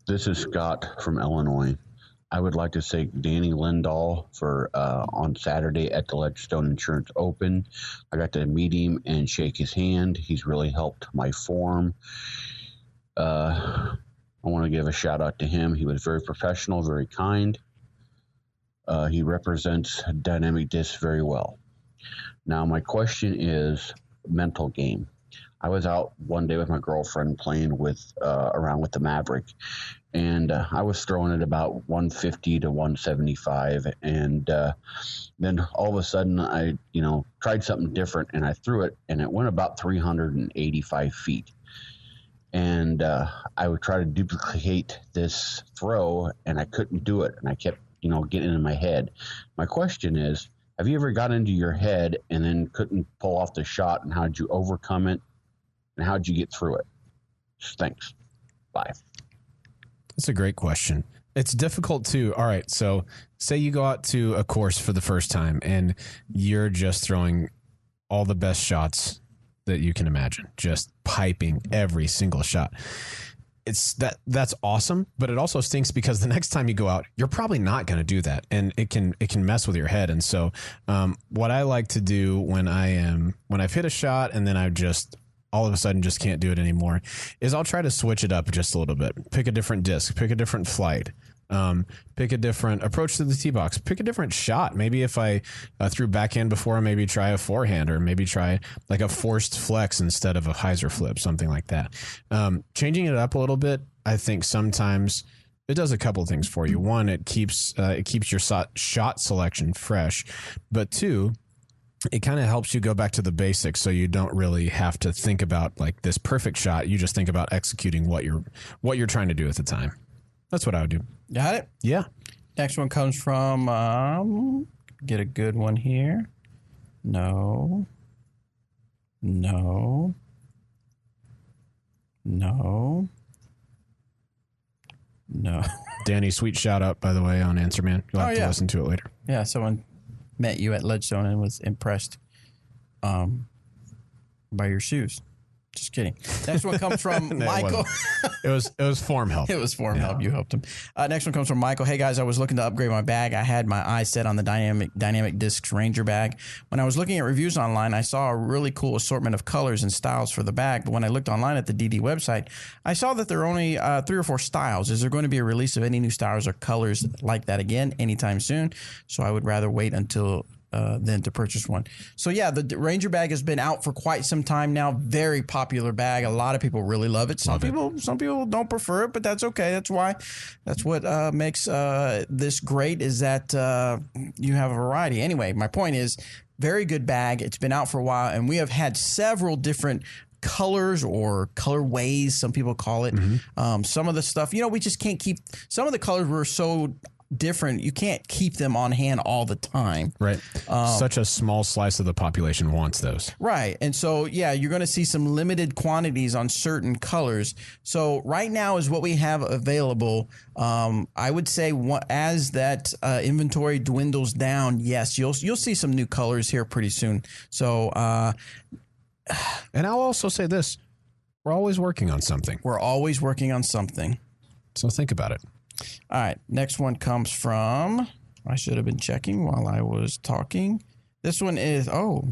This is Scott from Illinois. I would like to thank Danny Lindahl for on Saturday at the Ledgestone Insurance Open. I got to meet him and shake his hand. He's really helped my form. I want to give a shout out to him. He was very professional, very kind. He represents Dynamic Disc very well. Now, my question is mental game. I was out one day with my girlfriend playing around with the Maverick, and I was throwing it about 150 to 175, and then all of a sudden I tried something different, and I threw it, and it went about 385 feet. And I would try to duplicate this throw, and I couldn't do it, and I kept getting in my head. My question is, have you ever got into your head and then couldn't pull off the shot, and how did you overcome it? And how'd you get through it? Thanks. Bye. That's a great question. It's difficult to, all right, so say you go out to a course for the first time and you're just throwing all the best shots that you can imagine, just piping every single shot. That's awesome, but it also stinks because the next time you go out, you're probably not going to do that, and it can mess with your head. And so, what I like to do when I've hit a shot and then I just all of a sudden just can't do it anymore, is I'll try to switch it up just a little bit. Pick a different disc, pick a different flight, pick a different approach to the tee box, pick a different shot. Maybe if I threw backhand before, maybe try a forehand, or maybe try like a forced flex instead of a hyzer flip, something like that. Changing it up a little bit, I think sometimes it does a couple of things for you. One, it keeps your shot selection fresh, but two, it kind of helps you go back to the basics, so you don't really have to think about like this perfect shot. You just think about executing what you're trying to do at the time. That's what I would do. Got it? Yeah. Next one comes from get a good one here. No. Danny, sweet shout out, by the way, on Answer Man. You'll have to listen to it later. Yeah, someone met you at Ledgestone and was impressed by your shoes. Just kidding. Next one comes from Michael. It was form help. It was form help. You helped him. Next one comes from Michael. Hey guys, I was looking to upgrade my bag. I had my eyes set on the Dynamic Discs Ranger bag. When I was looking at reviews online, I saw a really cool assortment of colors and styles for the bag. But when I looked online at the DD website, I saw that there are only 3 or 4 styles. Is there going to be a release of any new styles or colors like that again anytime soon? So I would rather wait until than to purchase one. So yeah, the Ranger bag has been out for quite some time now. Very popular bag. A lot of people really love it. Some people don't prefer it, but that's okay. That's what makes this great, is that you have a variety. Anyway, my point is, very good bag. It's been out for a while, and we have had several different colors or colorways, some people call it. Some of the stuff, we just can't keep. Some of the colors were so different, you can't keep them on hand all the time. Right. Such a small slice of the population wants those. Right. And so, yeah, you're going to see some limited quantities on certain colors. So right now is what we have available. I would say as that inventory dwindles down, yes, you'll see some new colors here pretty soon. So, and I'll also say this. We're always working on something. So think about it. All right, next one comes from, I should have been checking while I was talking. This one is, it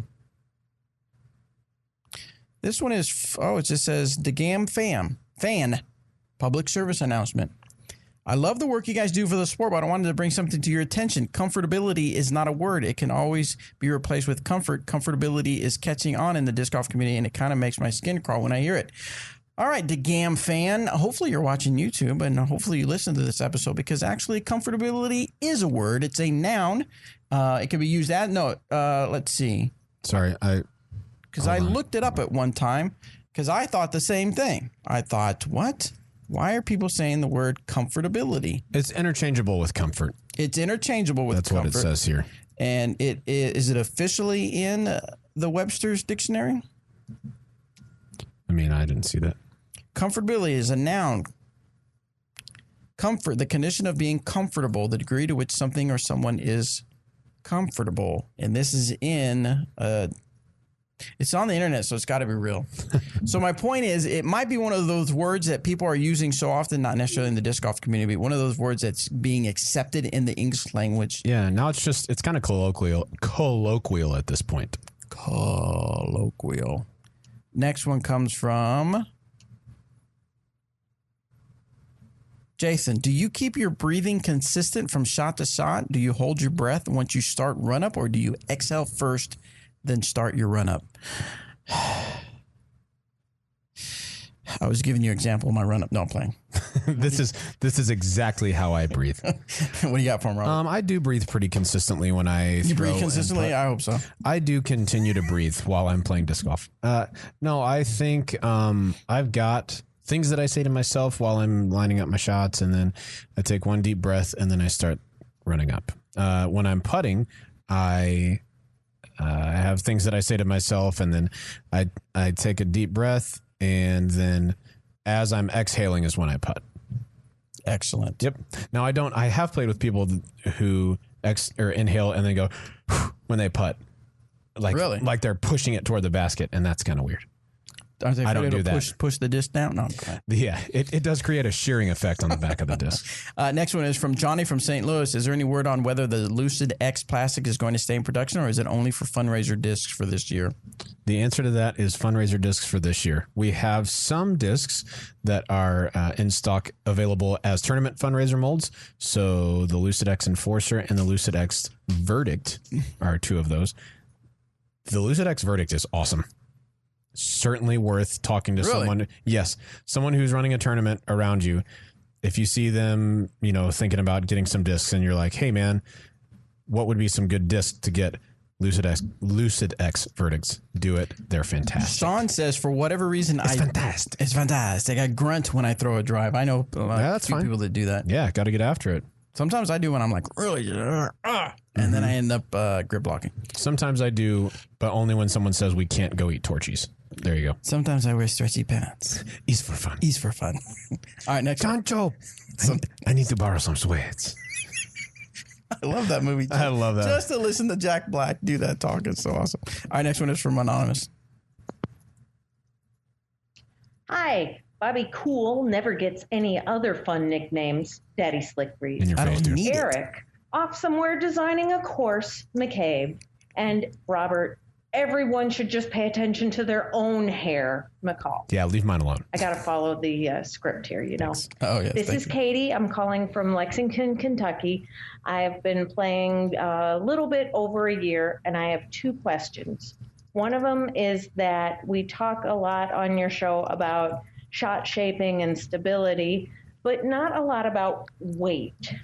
just says DeGam fan, public service announcement. I love the work you guys do for the sport, but I wanted to bring something to your attention. Comfortability is not a word. It can always be replaced with comfort. Comfortability is catching on in the disc golf community, and it kind of makes my skin crawl when I hear it. All right, DeGam fan, hopefully you're watching YouTube, and hopefully you listen to this episode, because actually comfortability is a word. It's a noun. It can be used as, let's see. Sorry, because I looked it up at one time, because I thought the same thing. I thought, what? Why are people saying the word comfortability? It's interchangeable with comfort. It's interchangeable with comfort. That's what it says here. And is it officially in the Webster's dictionary? I mean, I didn't see that. Comfortability is a noun. Comfort, the condition of being comfortable, the degree to which something or someone is comfortable. And this is it's on the internet, so it's got to be real. So my point is, it might be one of those words that people are using so often, not necessarily in the disc golf community, but one of those words that's being accepted in the English language. Yeah, now it's kind of colloquial at this point. Colloquial. Next one comes from Jason. Do you keep your breathing consistent from shot to shot? Do you hold your breath once you start run up, or do you exhale first, then start your run up? I was giving you an example of my run up. No, I'm playing. This is exactly how I breathe. What do you got for him, Robert? I do breathe pretty consistently when I You breathe consistently? I hope so. I do continue to breathe while I'm playing disc golf. No, I think I've got things that I say to myself while I'm lining up my shots, and then I take one deep breath, and then I start running up. When I'm putting, I have things that I say to myself, and then I take a deep breath, and then as I'm exhaling is when I putt. Excellent. Yep. Now I have played with people who inhale and then go when they putt, like they're pushing it toward the basket, and that's kind of weird. I don't do that. Push the disc down? No. Okay. Yeah, it does create a shearing effect on the back of the disc. Next one is from Johnny from St. Louis. Is there any word on whether the Lucid X plastic is going to stay in production, or is it only for fundraiser discs for this year? The answer to that is fundraiser discs for this year. We have some discs that are in stock available as tournament fundraiser molds. So the Lucid X Enforcer and the Lucid X Verdict are 2 of those. The Lucid X Verdict is awesome. Certainly worth talking to someone. Yes, someone who's running a tournament around you. If you see them, thinking about getting some discs, and you're like, "Hey, man, what would be some good discs to get?" Lucid X Verdicts. Do it. They're fantastic. Sean says, for whatever reason, it's fantastic. It's fantastic. I grunt when I throw a drive. I know a few people that do that. Yeah, got to get after it. Sometimes I do when I'm like, really, and then I end up grip blocking. Sometimes I do, but only when someone says we can't go eat torchies. There you go. Sometimes I wear stretchy pants. Ease for fun. All right, next Sancho, I need to borrow some sweats. I love that movie. I love that. Just to listen to Jack Black do that talk is so awesome. All right, next one is from Anonymous. Hi, Bobby Cool never gets any other fun nicknames. Daddy Slick Breeze. In your face, dude. Eric, off somewhere designing a course. McCabe. And Robert, everyone should just pay attention to their own hair. McCall. Yeah, leave mine alone. I got to follow the script here, you know. Thanks. Oh, yes. This is Katie. I'm calling from Lexington, Kentucky. I've been playing a little bit over a year, and I have 2 questions. One of them is that we talk a lot on your show about shot shaping and stability, but not a lot about weight.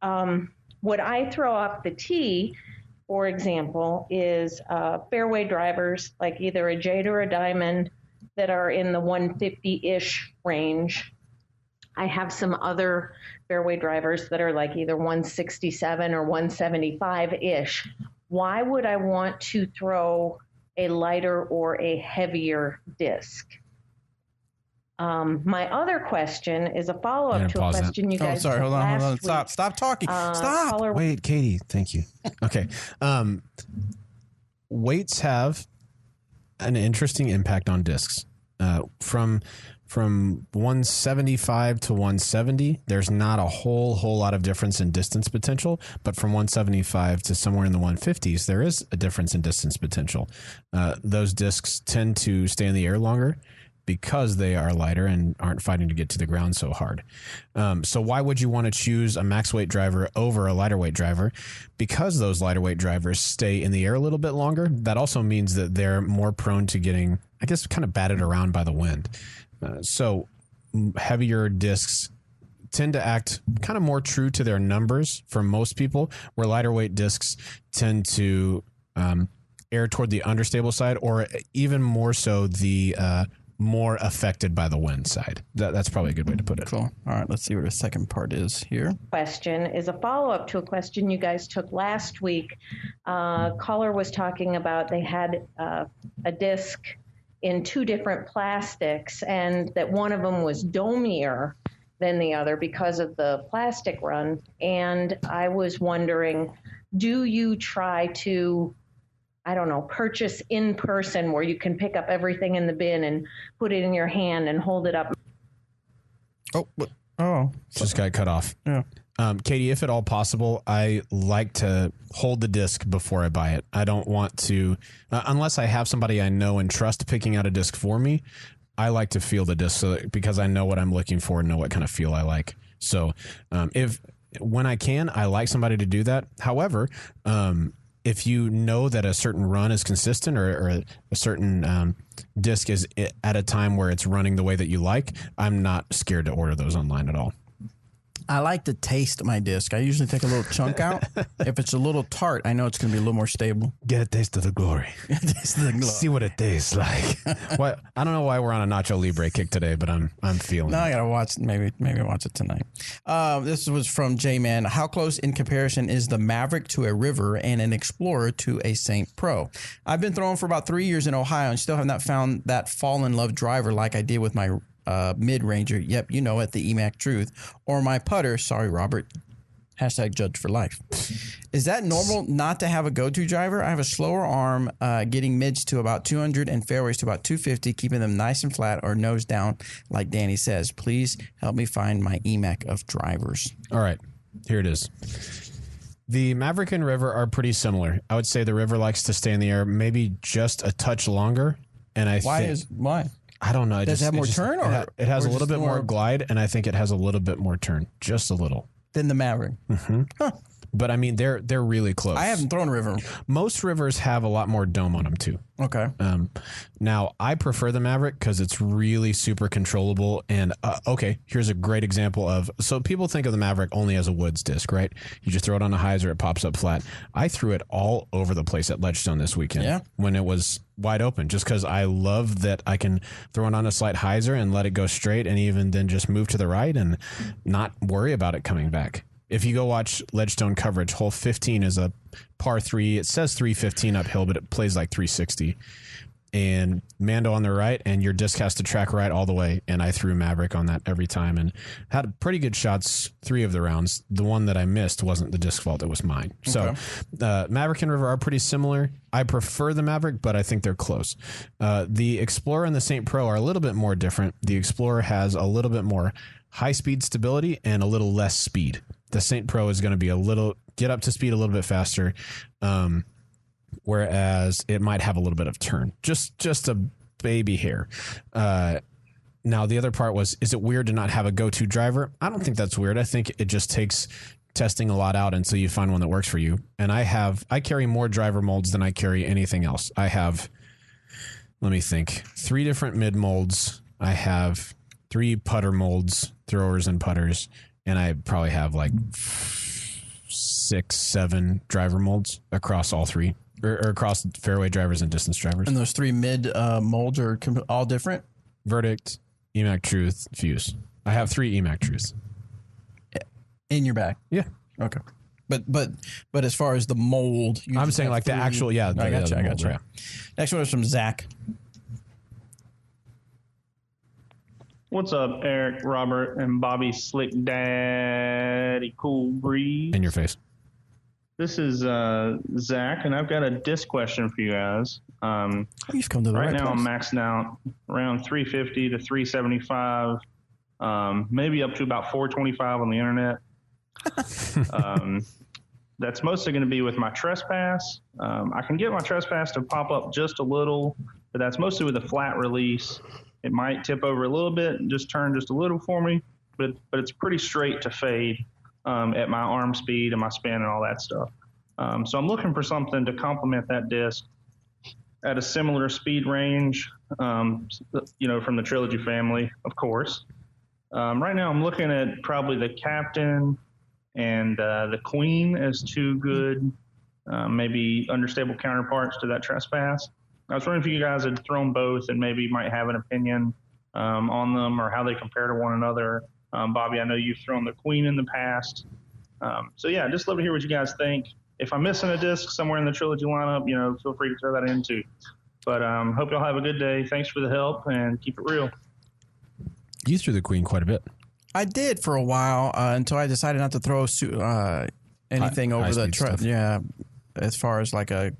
What I throw off the tee, for example, is fairway drivers, like either a jade or a diamond, that are in the 150-ish range. I have some other fairway drivers that are like either 167 or 175-ish. Why would I want to throw a lighter or a heavier disc? My other question is a follow-up to a question you guys hold on. last week. Stop talking. Stop. Wait, Katie. Thank you. Okay. Weights have an interesting impact on discs. From 175 to 170, there's not a whole lot of difference in distance potential, but from 175 to somewhere in the 150s, there is a difference in distance potential. Those discs tend to stay in the air longer because they are lighter and aren't fighting to get to the ground so hard. So why would you want to choose a max weight driver over a lighter weight driver? Because those lighter weight drivers stay in the air a little bit longer. That also means that they're more prone to getting, I guess, kind of batted around by the wind. So heavier discs tend to act kind of more true to their numbers for most people, where lighter weight discs tend to air toward the understable side, or even more so the more affected by the wind side. That's probably a good way to put it. Cool. All right, let's see what the second part is here. Question is a follow-up to a question you guys took last week. Caller was talking about they had a disc in 2 different plastics, and that one of them was domier than the other because of the plastic run. And I was wondering, do you try to, I don't know, purchase in person where you can pick up everything in the bin and put it in your hand and hold it up? Just got cut off. Yeah. Katie, if at all possible, I like to hold the disc before I buy it. I don't want to, unless I have somebody I know and trust picking out a disc for me, I like to feel the disc because I know what I'm looking for and know what kind of feel I like. So when I can, I like somebody to do that. However, if you know that a certain run is consistent or a certain disc is at a time where it's running the way that you like, I'm not scared to order those online at all. I like to taste my disc. I usually take a little chunk out. If it's a little tart, I know it's going to be a little more stable. Get a taste of the glory. See what it tastes like. What? I don't know why we're on a Nacho Libre kick today, but I'm feeling. No, I gotta watch. Maybe watch it tonight. This was from J-Man. How close in comparison is the Maverick to a River and an Explorer to a Saint Pro? I've been throwing for about 3 years in Ohio and still have not found that fall in love driver like I did with my mid-ranger, yep, you know it, the EMAC Truth, or my putter, sorry, Robert, #judge for life. Is that normal not to have a go-to driver? I have a slower arm, getting mids to about 200 and fairways to about 250, keeping them nice and flat or nose down, like Danny says. Please help me find my EMAC of drivers. All right, here it is. The Maverick and River are pretty similar. I would say the River likes to stay in the air maybe just a touch longer, and why? I don't know. Does it have more turn? It has a little bit more glide, and I think it has a little bit more turn. Just a little. Than the Maverick. Mm-hmm. Huh. But, I mean, they're really close. I haven't thrown a River. Most Rivers have a lot more dome on them, too. Okay. Now, I prefer the Maverick because it's really super controllable. And, okay, here's a great example of... So people think of the Maverick only as a woods disc, right? You just throw it on a hyzer, it pops up flat. I threw it all over the place at Ledgestone this weekend when it was wide open, just because I love that I can throw it on a slight hyzer and let it go straight and even then just move to the right and not worry about it coming back. If you go watch Ledgestone coverage, hole 15 is a par 3. It says 315 uphill, but it plays like 360. and Mando on the right, and your disc has to track right all the way. And I threw Maverick on that every time and had pretty good shots 3 of the rounds. The one that I missed wasn't the disc fault, it was mine. Okay. So Maverick and River are pretty similar. I prefer the Maverick, but I think they're close. The Explorer and the Saint Pro are a little bit more different. The Explorer has a little bit more high-speed stability and a little less speed. The Saint Pro is going to be get up to speed a little bit faster, whereas it might have a little bit of turn, just a baby hair. Now, the other part was, is it weird to not have a go-to driver? I don't think that's weird. I think it just takes testing a lot out until you find one that works for you. And I carry more driver molds than I carry anything else. I have, let me think, 3 different mid molds. I have 3 putter molds, throwers and putters, and I probably have like 6, 7 driver molds across all 3, or across fairway drivers and distance drivers. And those 3 mid molds are all different? Verdict, EMAC Truth, Fuse. I have 3 EMAC Truths. In your bag? Yeah. Okay. But as far as the mold, I'm saying like 3. The actual, yeah. I got you. Yeah. Next one is from Zach. What's up, Eric, Robert, and Bobby Slick Daddy Cool Breeze? In your face. This is Zach, and I've got a disc question for you guys. You've come to the right now place. I'm maxing out around 350 to 375, maybe up to about 425 on the internet. That's mostly going to be with my trespass. I can get my trespass to pop up just a little, but that's mostly with a flat release. It might tip over a little bit and just turn just a little for me, but it's pretty straight to fade at my arm speed and my spin and all that stuff. So I'm looking for something to complement that disc at a similar speed range, from the Trilogy family, of course. Right now I'm looking at probably the Captain and the Queen as 2 good, maybe understable counterparts to that trespass. I was wondering if you guys had thrown both and maybe might have an opinion on them or how they compare to one another. Bobby, I know you've thrown the Queen in the past. Just love to hear what you guys think. If I'm missing a disc somewhere in the Trilogy lineup, feel free to throw that in too. But hope y'all have a good day. Thanks for the help and keep it real. You threw the Queen quite a bit. I did for a while until I decided not to throw anything over the yeah, as far as like a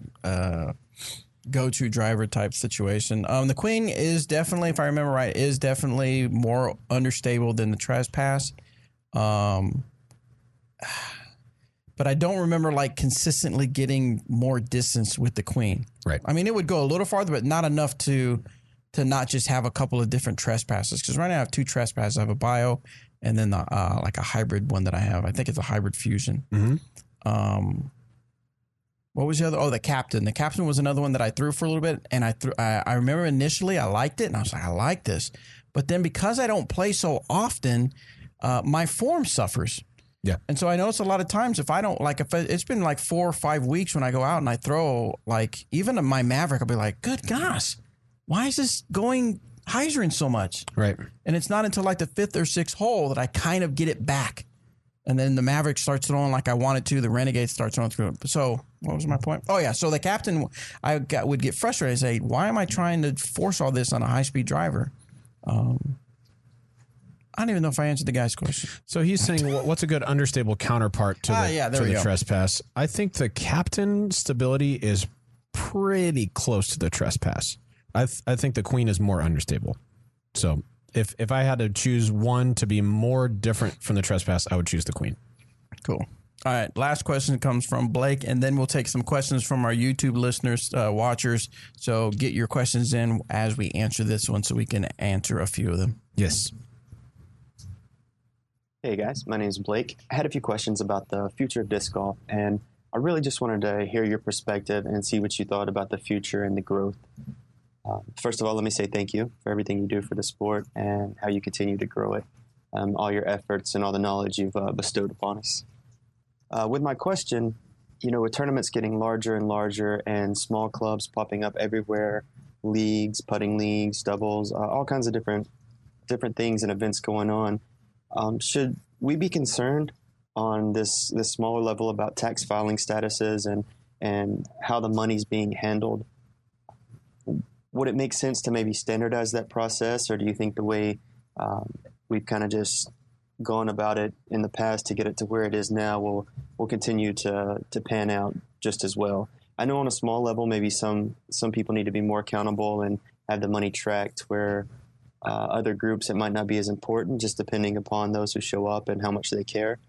go-to driver type situation. The Queen is definitely, if I remember right, is definitely more understable than the trespass. But I don't remember like consistently getting more distance with the Queen. Right. I mean, it would go a little farther, but not enough to not just have a couple of different trespasses. Because right now I have 2 trespasses. I have a bio and then like a hybrid one that I have. I think it's a hybrid fusion. Mm-hmm. What was the other? Oh, the Captain. The Captain was another one that I threw for a little bit. And I remember initially I liked it. And I was like, I like this. But then because I don't play so often, my form suffers. Yeah. And so I notice a lot of times it's been like 4 or 5 weeks when I go out and I throw like even my Maverick, I'll be like, good gosh, why is this going hyzering so much? Right. And it's not until like the 5th or 6th hole that I kind of get it back. And then the Maverick starts throwing like I want it to. The Renegade starts throwing through it. So what was my point? Oh, yeah. So the Captain, would get frustrated and say, why am I trying to force all this on a high-speed driver? I don't even know if I answered the guy's question. So he's saying, what's a good understable counterpart to the trespass? I think the Captain stability is pretty close to the trespass. I think the Queen is more understable. So if I had to choose one to be more different from the trespass, I would choose the Queen. Cool. All right. Last question comes from Blake, and then we'll take some questions from our YouTube listeners, watchers. So get your questions in as we answer this one so we can answer a few of them. Yes. Hey guys, my name is Blake. I had a few questions about the future of disc golf, and I really just wanted to hear your perspective and see what you thought about the future and the growth. First of all, let me say thank you for everything you do for the sport and how you continue to grow it, all your efforts and all the knowledge you've bestowed upon us. With my question, with tournaments getting larger and larger and small clubs popping up everywhere, leagues, putting leagues, doubles, all kinds of different things and events going on, should we be concerned on this smaller level about tax filing statuses and how the money's being handled? would it make sense to maybe standardize that process, or do you think the way we've kind of just gone about it in the past to get it to where it is now will continue to pan out just as well? I know on a small level, maybe some people need to be more accountable and have the money tracked, where other groups, it might not be as important, just depending upon those who show up and how much they care.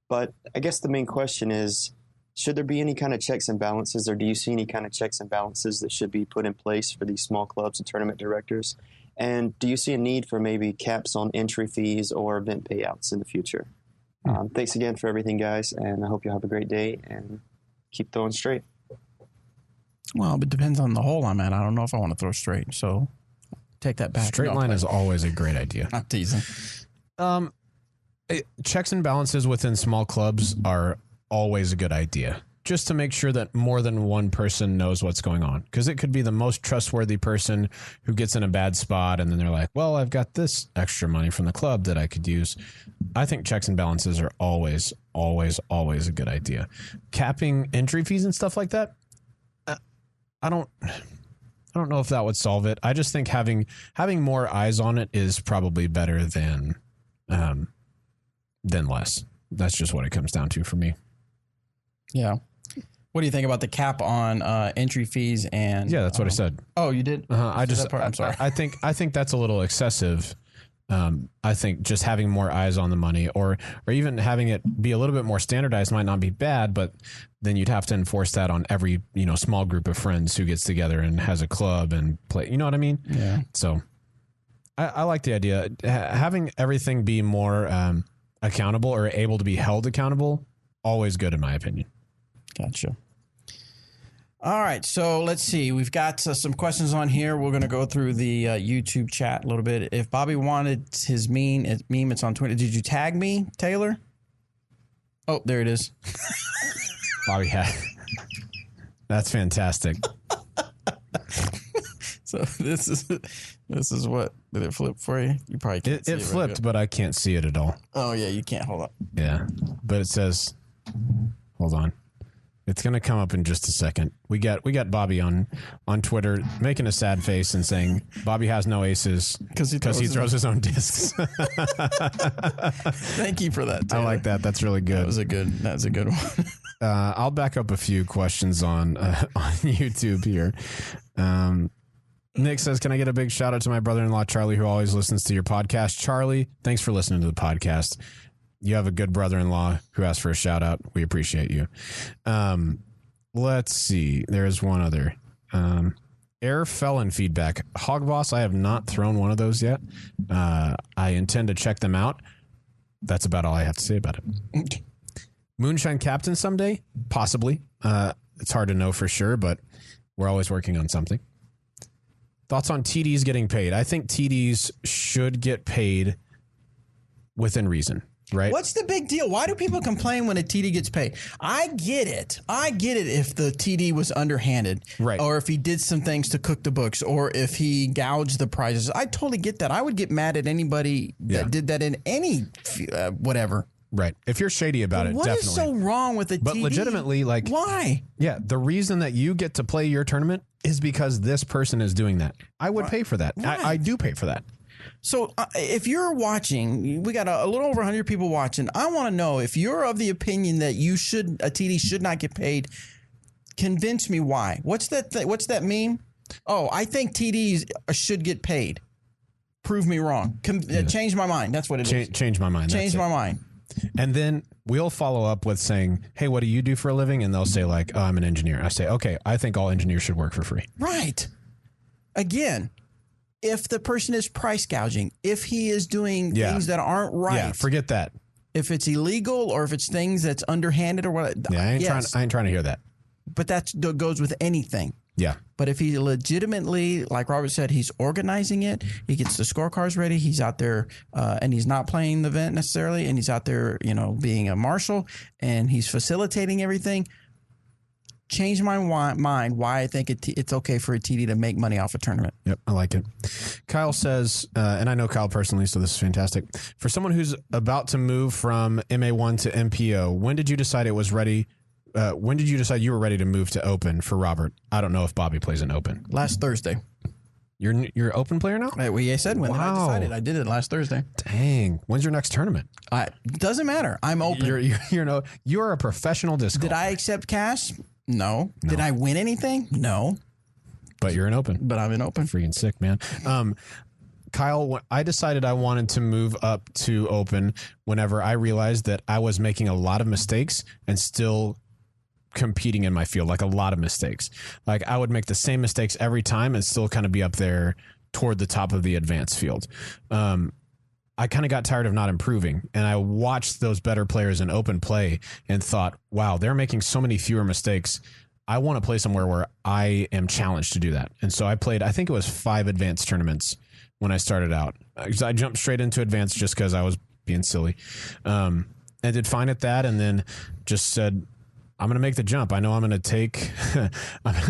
But I guess the main question is, should there be any kind of checks and balances, or do you see any kind of checks and balances that should be put in place for these small clubs and tournament directors? And do you see a need for maybe caps on entry fees or event payouts in the future? Thanks again for everything, guys, and I hope you have a great day and keep throwing straight. Well, it depends on the hole I'm at. I don't know if I want to throw straight, so take that back. Straight line is always a great idea. Not teasing. Checks and balances within small clubs are always a good idea, just to make sure that more than one person knows what's going on, because it could be the most trustworthy person who gets in a bad spot and then they're like, well, I've got this extra money from the club that I could use. I think checks and balances are always a good idea. Capping entry fees and stuff like that, I don't know if that would solve it. I just think having more eyes on it is probably better than less. That's just what it comes down to for me. Yeah. What do you think about the cap on entry fees and? Yeah, that's what I said. Oh, you did? I'm sorry. I think that's a little excessive. I think just having more eyes on the money, or even having it be a little bit more standardized, might not be bad, but then you'd have to enforce that on every small group of friends who gets together and has a club and play. You know what I mean? Yeah. So I like the idea. Having everything be more accountable or able to be held accountable, always good in my opinion. Gotcha. All right, so let's see. We've got some questions on here. We're going to go through the YouTube chat a little bit. If Bobby wanted his meme, it's on Twitter. Did you tag me, Taylor? Oh, there it is. Bobby had. That's fantastic. So this is what did it flip for you? You probably can't see it. It flipped, but I can't see it at all. Oh yeah, you can't. Hold up. Yeah, but it says, hold on. It's going to come up in just a second. We got Bobby on Twitter making a sad face and saying Bobby has no aces because he throws his own discs. Thank you for that, Taylor. I like that. That's really good. That was a good one. I'll back up a few questions on YouTube here. Nick says, can I get a big shout out to my brother-in-law, Charlie, who always listens to your podcast? Charlie, thanks for listening to the podcast. You have a good brother-in-law who asked for a shout out. We appreciate you. Let's see. There's one other. Air felon feedback. Hog Boss, I have not thrown one of those yet. I intend to check them out. That's about all I have to say about it. Moonshine Captain someday? Possibly. It's hard to know for sure, but we're always working on something. Thoughts on TDs getting paid? I think TDs should get paid within reason. Right. What's the big deal? Why do people complain when a TD gets paid? I get it if the TD was underhanded. Right. Or if he did some things to cook the books, or if he gouged the prizes. I totally get that. I would get mad at anybody that did that in any whatever. Right. If you're shady about it, what definitely. What is so wrong with a TD? But legitimately, like, why? Yeah. The reason that you get to play your tournament is because this person is doing that. I would pay for that. Right. I do pay for that. So if you're watching, we got a little over 100 people watching. I want to know if you're of the opinion that a TD should not get paid. Convince me why. What's that? What's that meme? Oh, I think TDs should get paid. Prove me wrong. Change my mind. That's what it is. Change my mind. Change my mind. And then we'll follow up with saying, hey, what do you do for a living? And they'll say like, oh, I'm an engineer. I say, okay, I think all engineers should work for free. Right. Again. If the person is price gouging, if he is doing things that aren't right, forget that. If it's illegal or if it's things that's underhanded or what, I ain't trying to hear that. But that goes with anything. Yeah. But if he legitimately, like Robert said, he's organizing it, he gets the scorecards ready, he's out there and he's not playing the event necessarily, and he's out there, being a marshal and he's facilitating everything. Change my mind why I think it's okay for a TD to make money off a tournament. Yep, I like it. Kyle says, and I know Kyle personally, so this is fantastic. For someone who's about to move from MA1 to MPO, when did you decide it was ready? When did you decide you were ready to move to Open for Robert? I don't know if Bobby plays in Open. Last Thursday. You're open player now? Well, I said when I decided. I did it last Thursday. Dang. When's your next tournament? Doesn't matter. I'm open. You're a professional disc golfer. Did I accept cash? No. Did I win anything? No. But you're an open. But I'm an open. Freaking sick, man. Kyle, I decided I wanted to move up to open whenever I realized that I was making a lot of mistakes and still competing in my field, like a lot of mistakes. Like I would make the same mistakes every time and still kind of be up there toward the top of the advanced field. I kind of got tired of not improving, and I watched those better players in open play and thought, wow, they're making so many fewer mistakes. I want to play somewhere where I am challenged to do that. And so I played, I think it was 5 advanced tournaments when I started out. I jumped straight into advanced just because I was being silly. I did fine at that, and then just said, I'm going to make the jump. I know I'm going to take I'm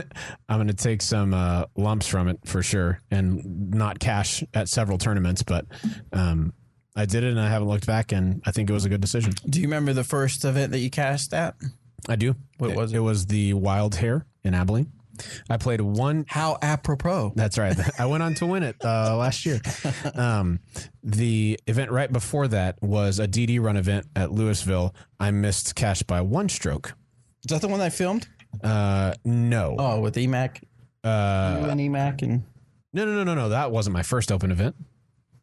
going to take some lumps from it for sure and not cash at several tournaments, but I did it and I haven't looked back, and I think it was a good decision. Do you remember the first event that you cashed at? I do. What was it? It was the Wild Hair in Abilene. I played one. How apropos. That's right. I went on to win it last year. The event right before that was a DD run event at Louisville. I missed cash by 1 stroke. Is that the one I filmed? No. Oh, with EMAC? You and EMAC and... No. That wasn't my first open event.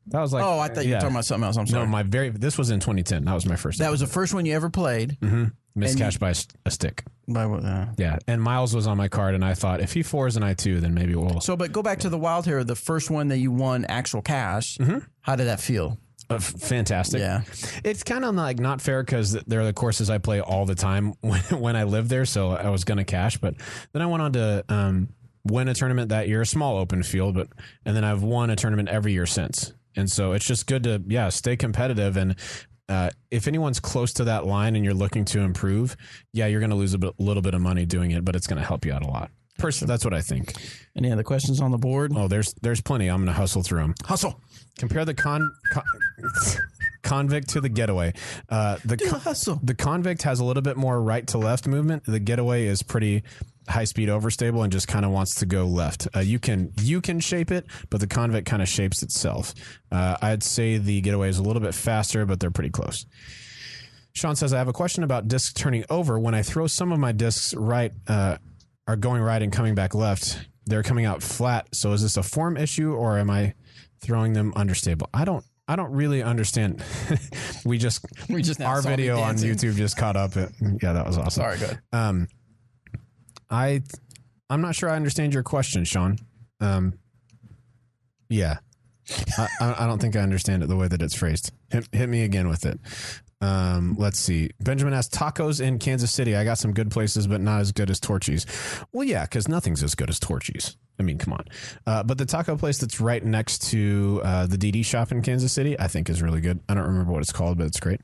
That was like... Oh, I thought you were talking about something else. I'm sorry. No, this was in 2010. That was my first. That was the first one you ever played? Mm-hmm. Missed cash by a stick. Yeah, and Miles was on my card, and I thought if he 4s and I 2, then maybe we'll... So, but go back to the Wild Hair, the first one that you won actual cash. Mm-hmm. How did that feel? Fantastic. Yeah. It's kind of like not fair because they're the courses I play all the time when I live there, so I was going to cash. But then I went on to win a tournament that year, a small open field, and then I've won a tournament every year since. And so it's just good to, stay competitive. And if anyone's close to that line and you're looking to improve, you're going to lose a little bit of money doing it, but it's going to help you out a lot. Personally, that's what I think. Any other questions on the board? Oh, there's plenty. I'm going to hustle through them. Hustle. Compare the convict to the getaway. The convict has a little bit more right to left movement. The getaway is pretty high speed overstable and just kind of wants to go left. You can shape it, but the convict kind of shapes itself. I'd say the getaway is a little bit faster, but they're pretty close. Sean says, I have a question about discs turning over. When I throw some of my discs right, are going right and coming back left, they're coming out flat. So is this a form issue or am I throwing them understable? I don't really understand. we just our video on YouTube just caught up. That was awesome. Sorry, good. I'm not sure I understand your question, Sean. I don't think I understand it the way that it's phrased. Hit me again with it. Let's see. Benjamin asks, tacos in Kansas City. I got some good places, but not as good as Torchy's. Well, yeah, because nothing's as good as Torchy's. I mean, come on. But the taco place that's right next to the DD shop in Kansas City, I think is really good. I don't remember what it's called, but it's great.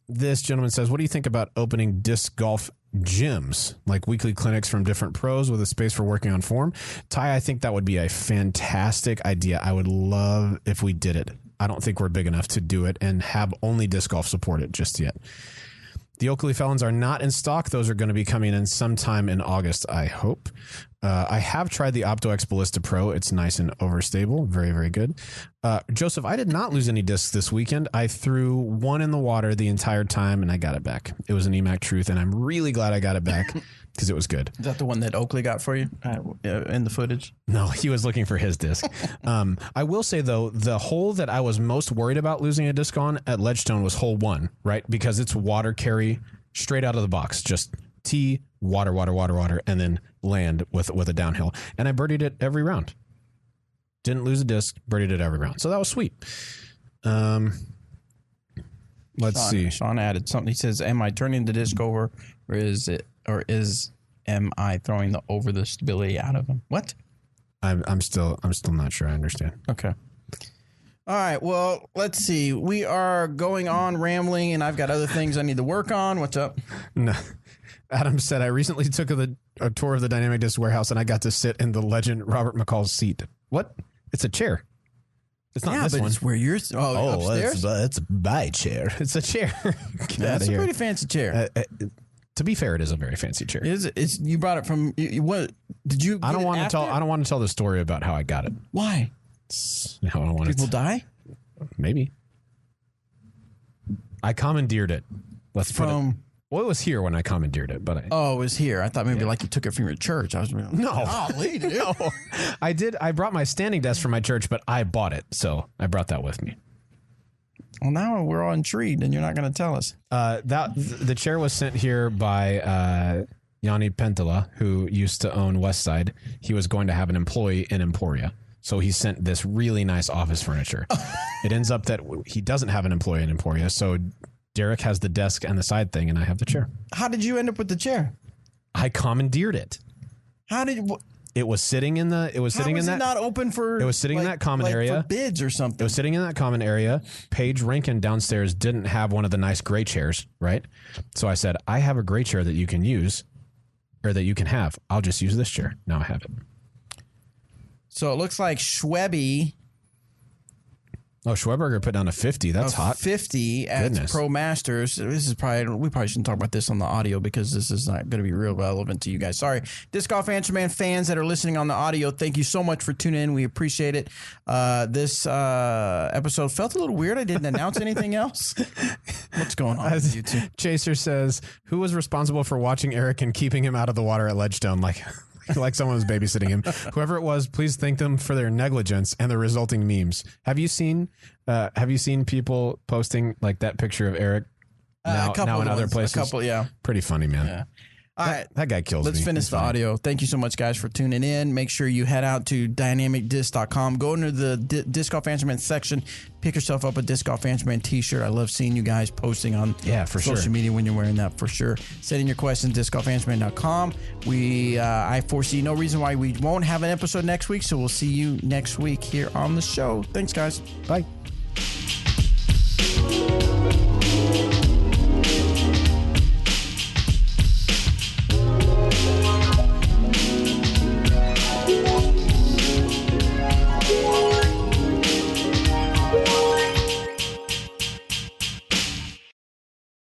This gentleman says, what do you think about opening disc golf gyms, like weekly clinics from different pros with a space for working on form? Ty, I think that would be a fantastic idea. I would love if we did it. I don't think we're big enough to do it and have only disc golf support it just yet. The Oakley Felons are not in stock. Those are going to be coming in sometime in August, I hope. I have tried the OptoX Ballista Pro. It's nice and overstable. Very, very good. Joseph, I did not lose any discs this weekend. I threw one in the water the entire time, and I got it back. It was an EMAC Truth, and I'm really glad I got it back because it was good. Is that the one that Oakley got for you in the footage? No, he was looking for his disc. I will say, though, the hole that I was most worried about losing a disc on at Ledgestone was hole 1, right? Because it's water carry straight out of the box. Just tee, water, and then land with a downhill. And I birdied it every round. Didn't lose a disc, birdied it every round. So that was sweet. Let's see. Sean added something. He says, am I turning the disc over am I throwing the stability out of him? What? I'm still not sure I understand. Okay. All right. Well, let's see. We are going on rambling, and I've got other things I need to work on. What's up? No. Adam said, I recently took a tour of the Dynamic Disc warehouse, and I got to sit in the legend Robert McCall's seat. What? It's a chair. It's not this one. It's where you're. Upstairs? It's my chair. It's a chair. It's a pretty fancy chair. To be fair, it is a very fancy chair. It's you brought it from what did you? I don't want to tell. I don't want to tell the story about how I got it. Why? I don't want people die. Maybe. I commandeered it. Let's put it. Well, it was here when I commandeered it, but it was here. I thought maybe like you took it from your church. I was no. I did. I brought my standing desk from my church, but I bought it, so I brought that with me. Well, now we're all intrigued, and you're not going to tell us. The chair was sent here by Yanni Pentola, who used to own Westside. He was going to have an employee in Emporia, so he sent this really nice office furniture. It ends up that he doesn't have an employee in Emporia, so Derek has the desk and the side thing, and I have the chair. How did you end up with the chair? I commandeered it. How did? It was sitting in the. It was sitting in that. Not open for. It was sitting in that common area. For bids or something. It was sitting in that common area. Paige Rankin downstairs didn't have one of the nice gray chairs, right? So I said, I have a gray chair that you can use, or that you can have. I'll just use this chair. Now I have it. So it looks like Schwebby. Oh, Schweberger put down a 50. That's hot. 50 at Pro Masters. This is we probably shouldn't talk about this on the audio because this is not going to be real relevant to you guys. Sorry. Disc Golf Answer Man fans that are listening on the audio, thank you so much for tuning in. We appreciate it. This episode felt a little weird. I didn't announce anything else. What's going on with you two? Chaser says, who was responsible for watching Eric and keeping him out of the water at Ledgestone? Like someone was babysitting him. Whoever it was, please thank them for their negligence and the resulting memes. Have you seen people posting like that picture of Eric now in other places? A couple, yeah. Pretty funny, man. Yeah. All right. That guy kills me. Let's finish the audio. Thank you so much, guys, for tuning in. Make sure you head out to dynamicdisc.com. Go into the Disc Golf Answer Man section. Pick yourself up a Disc Golf Answer Man t-shirt. I love seeing you guys posting on social media when you're wearing that, for sure. Send in your questions, discgolfanswerman.com. I foresee no reason why we won't have an episode next week, so we'll see you next week here on the show. Thanks, guys. Bye.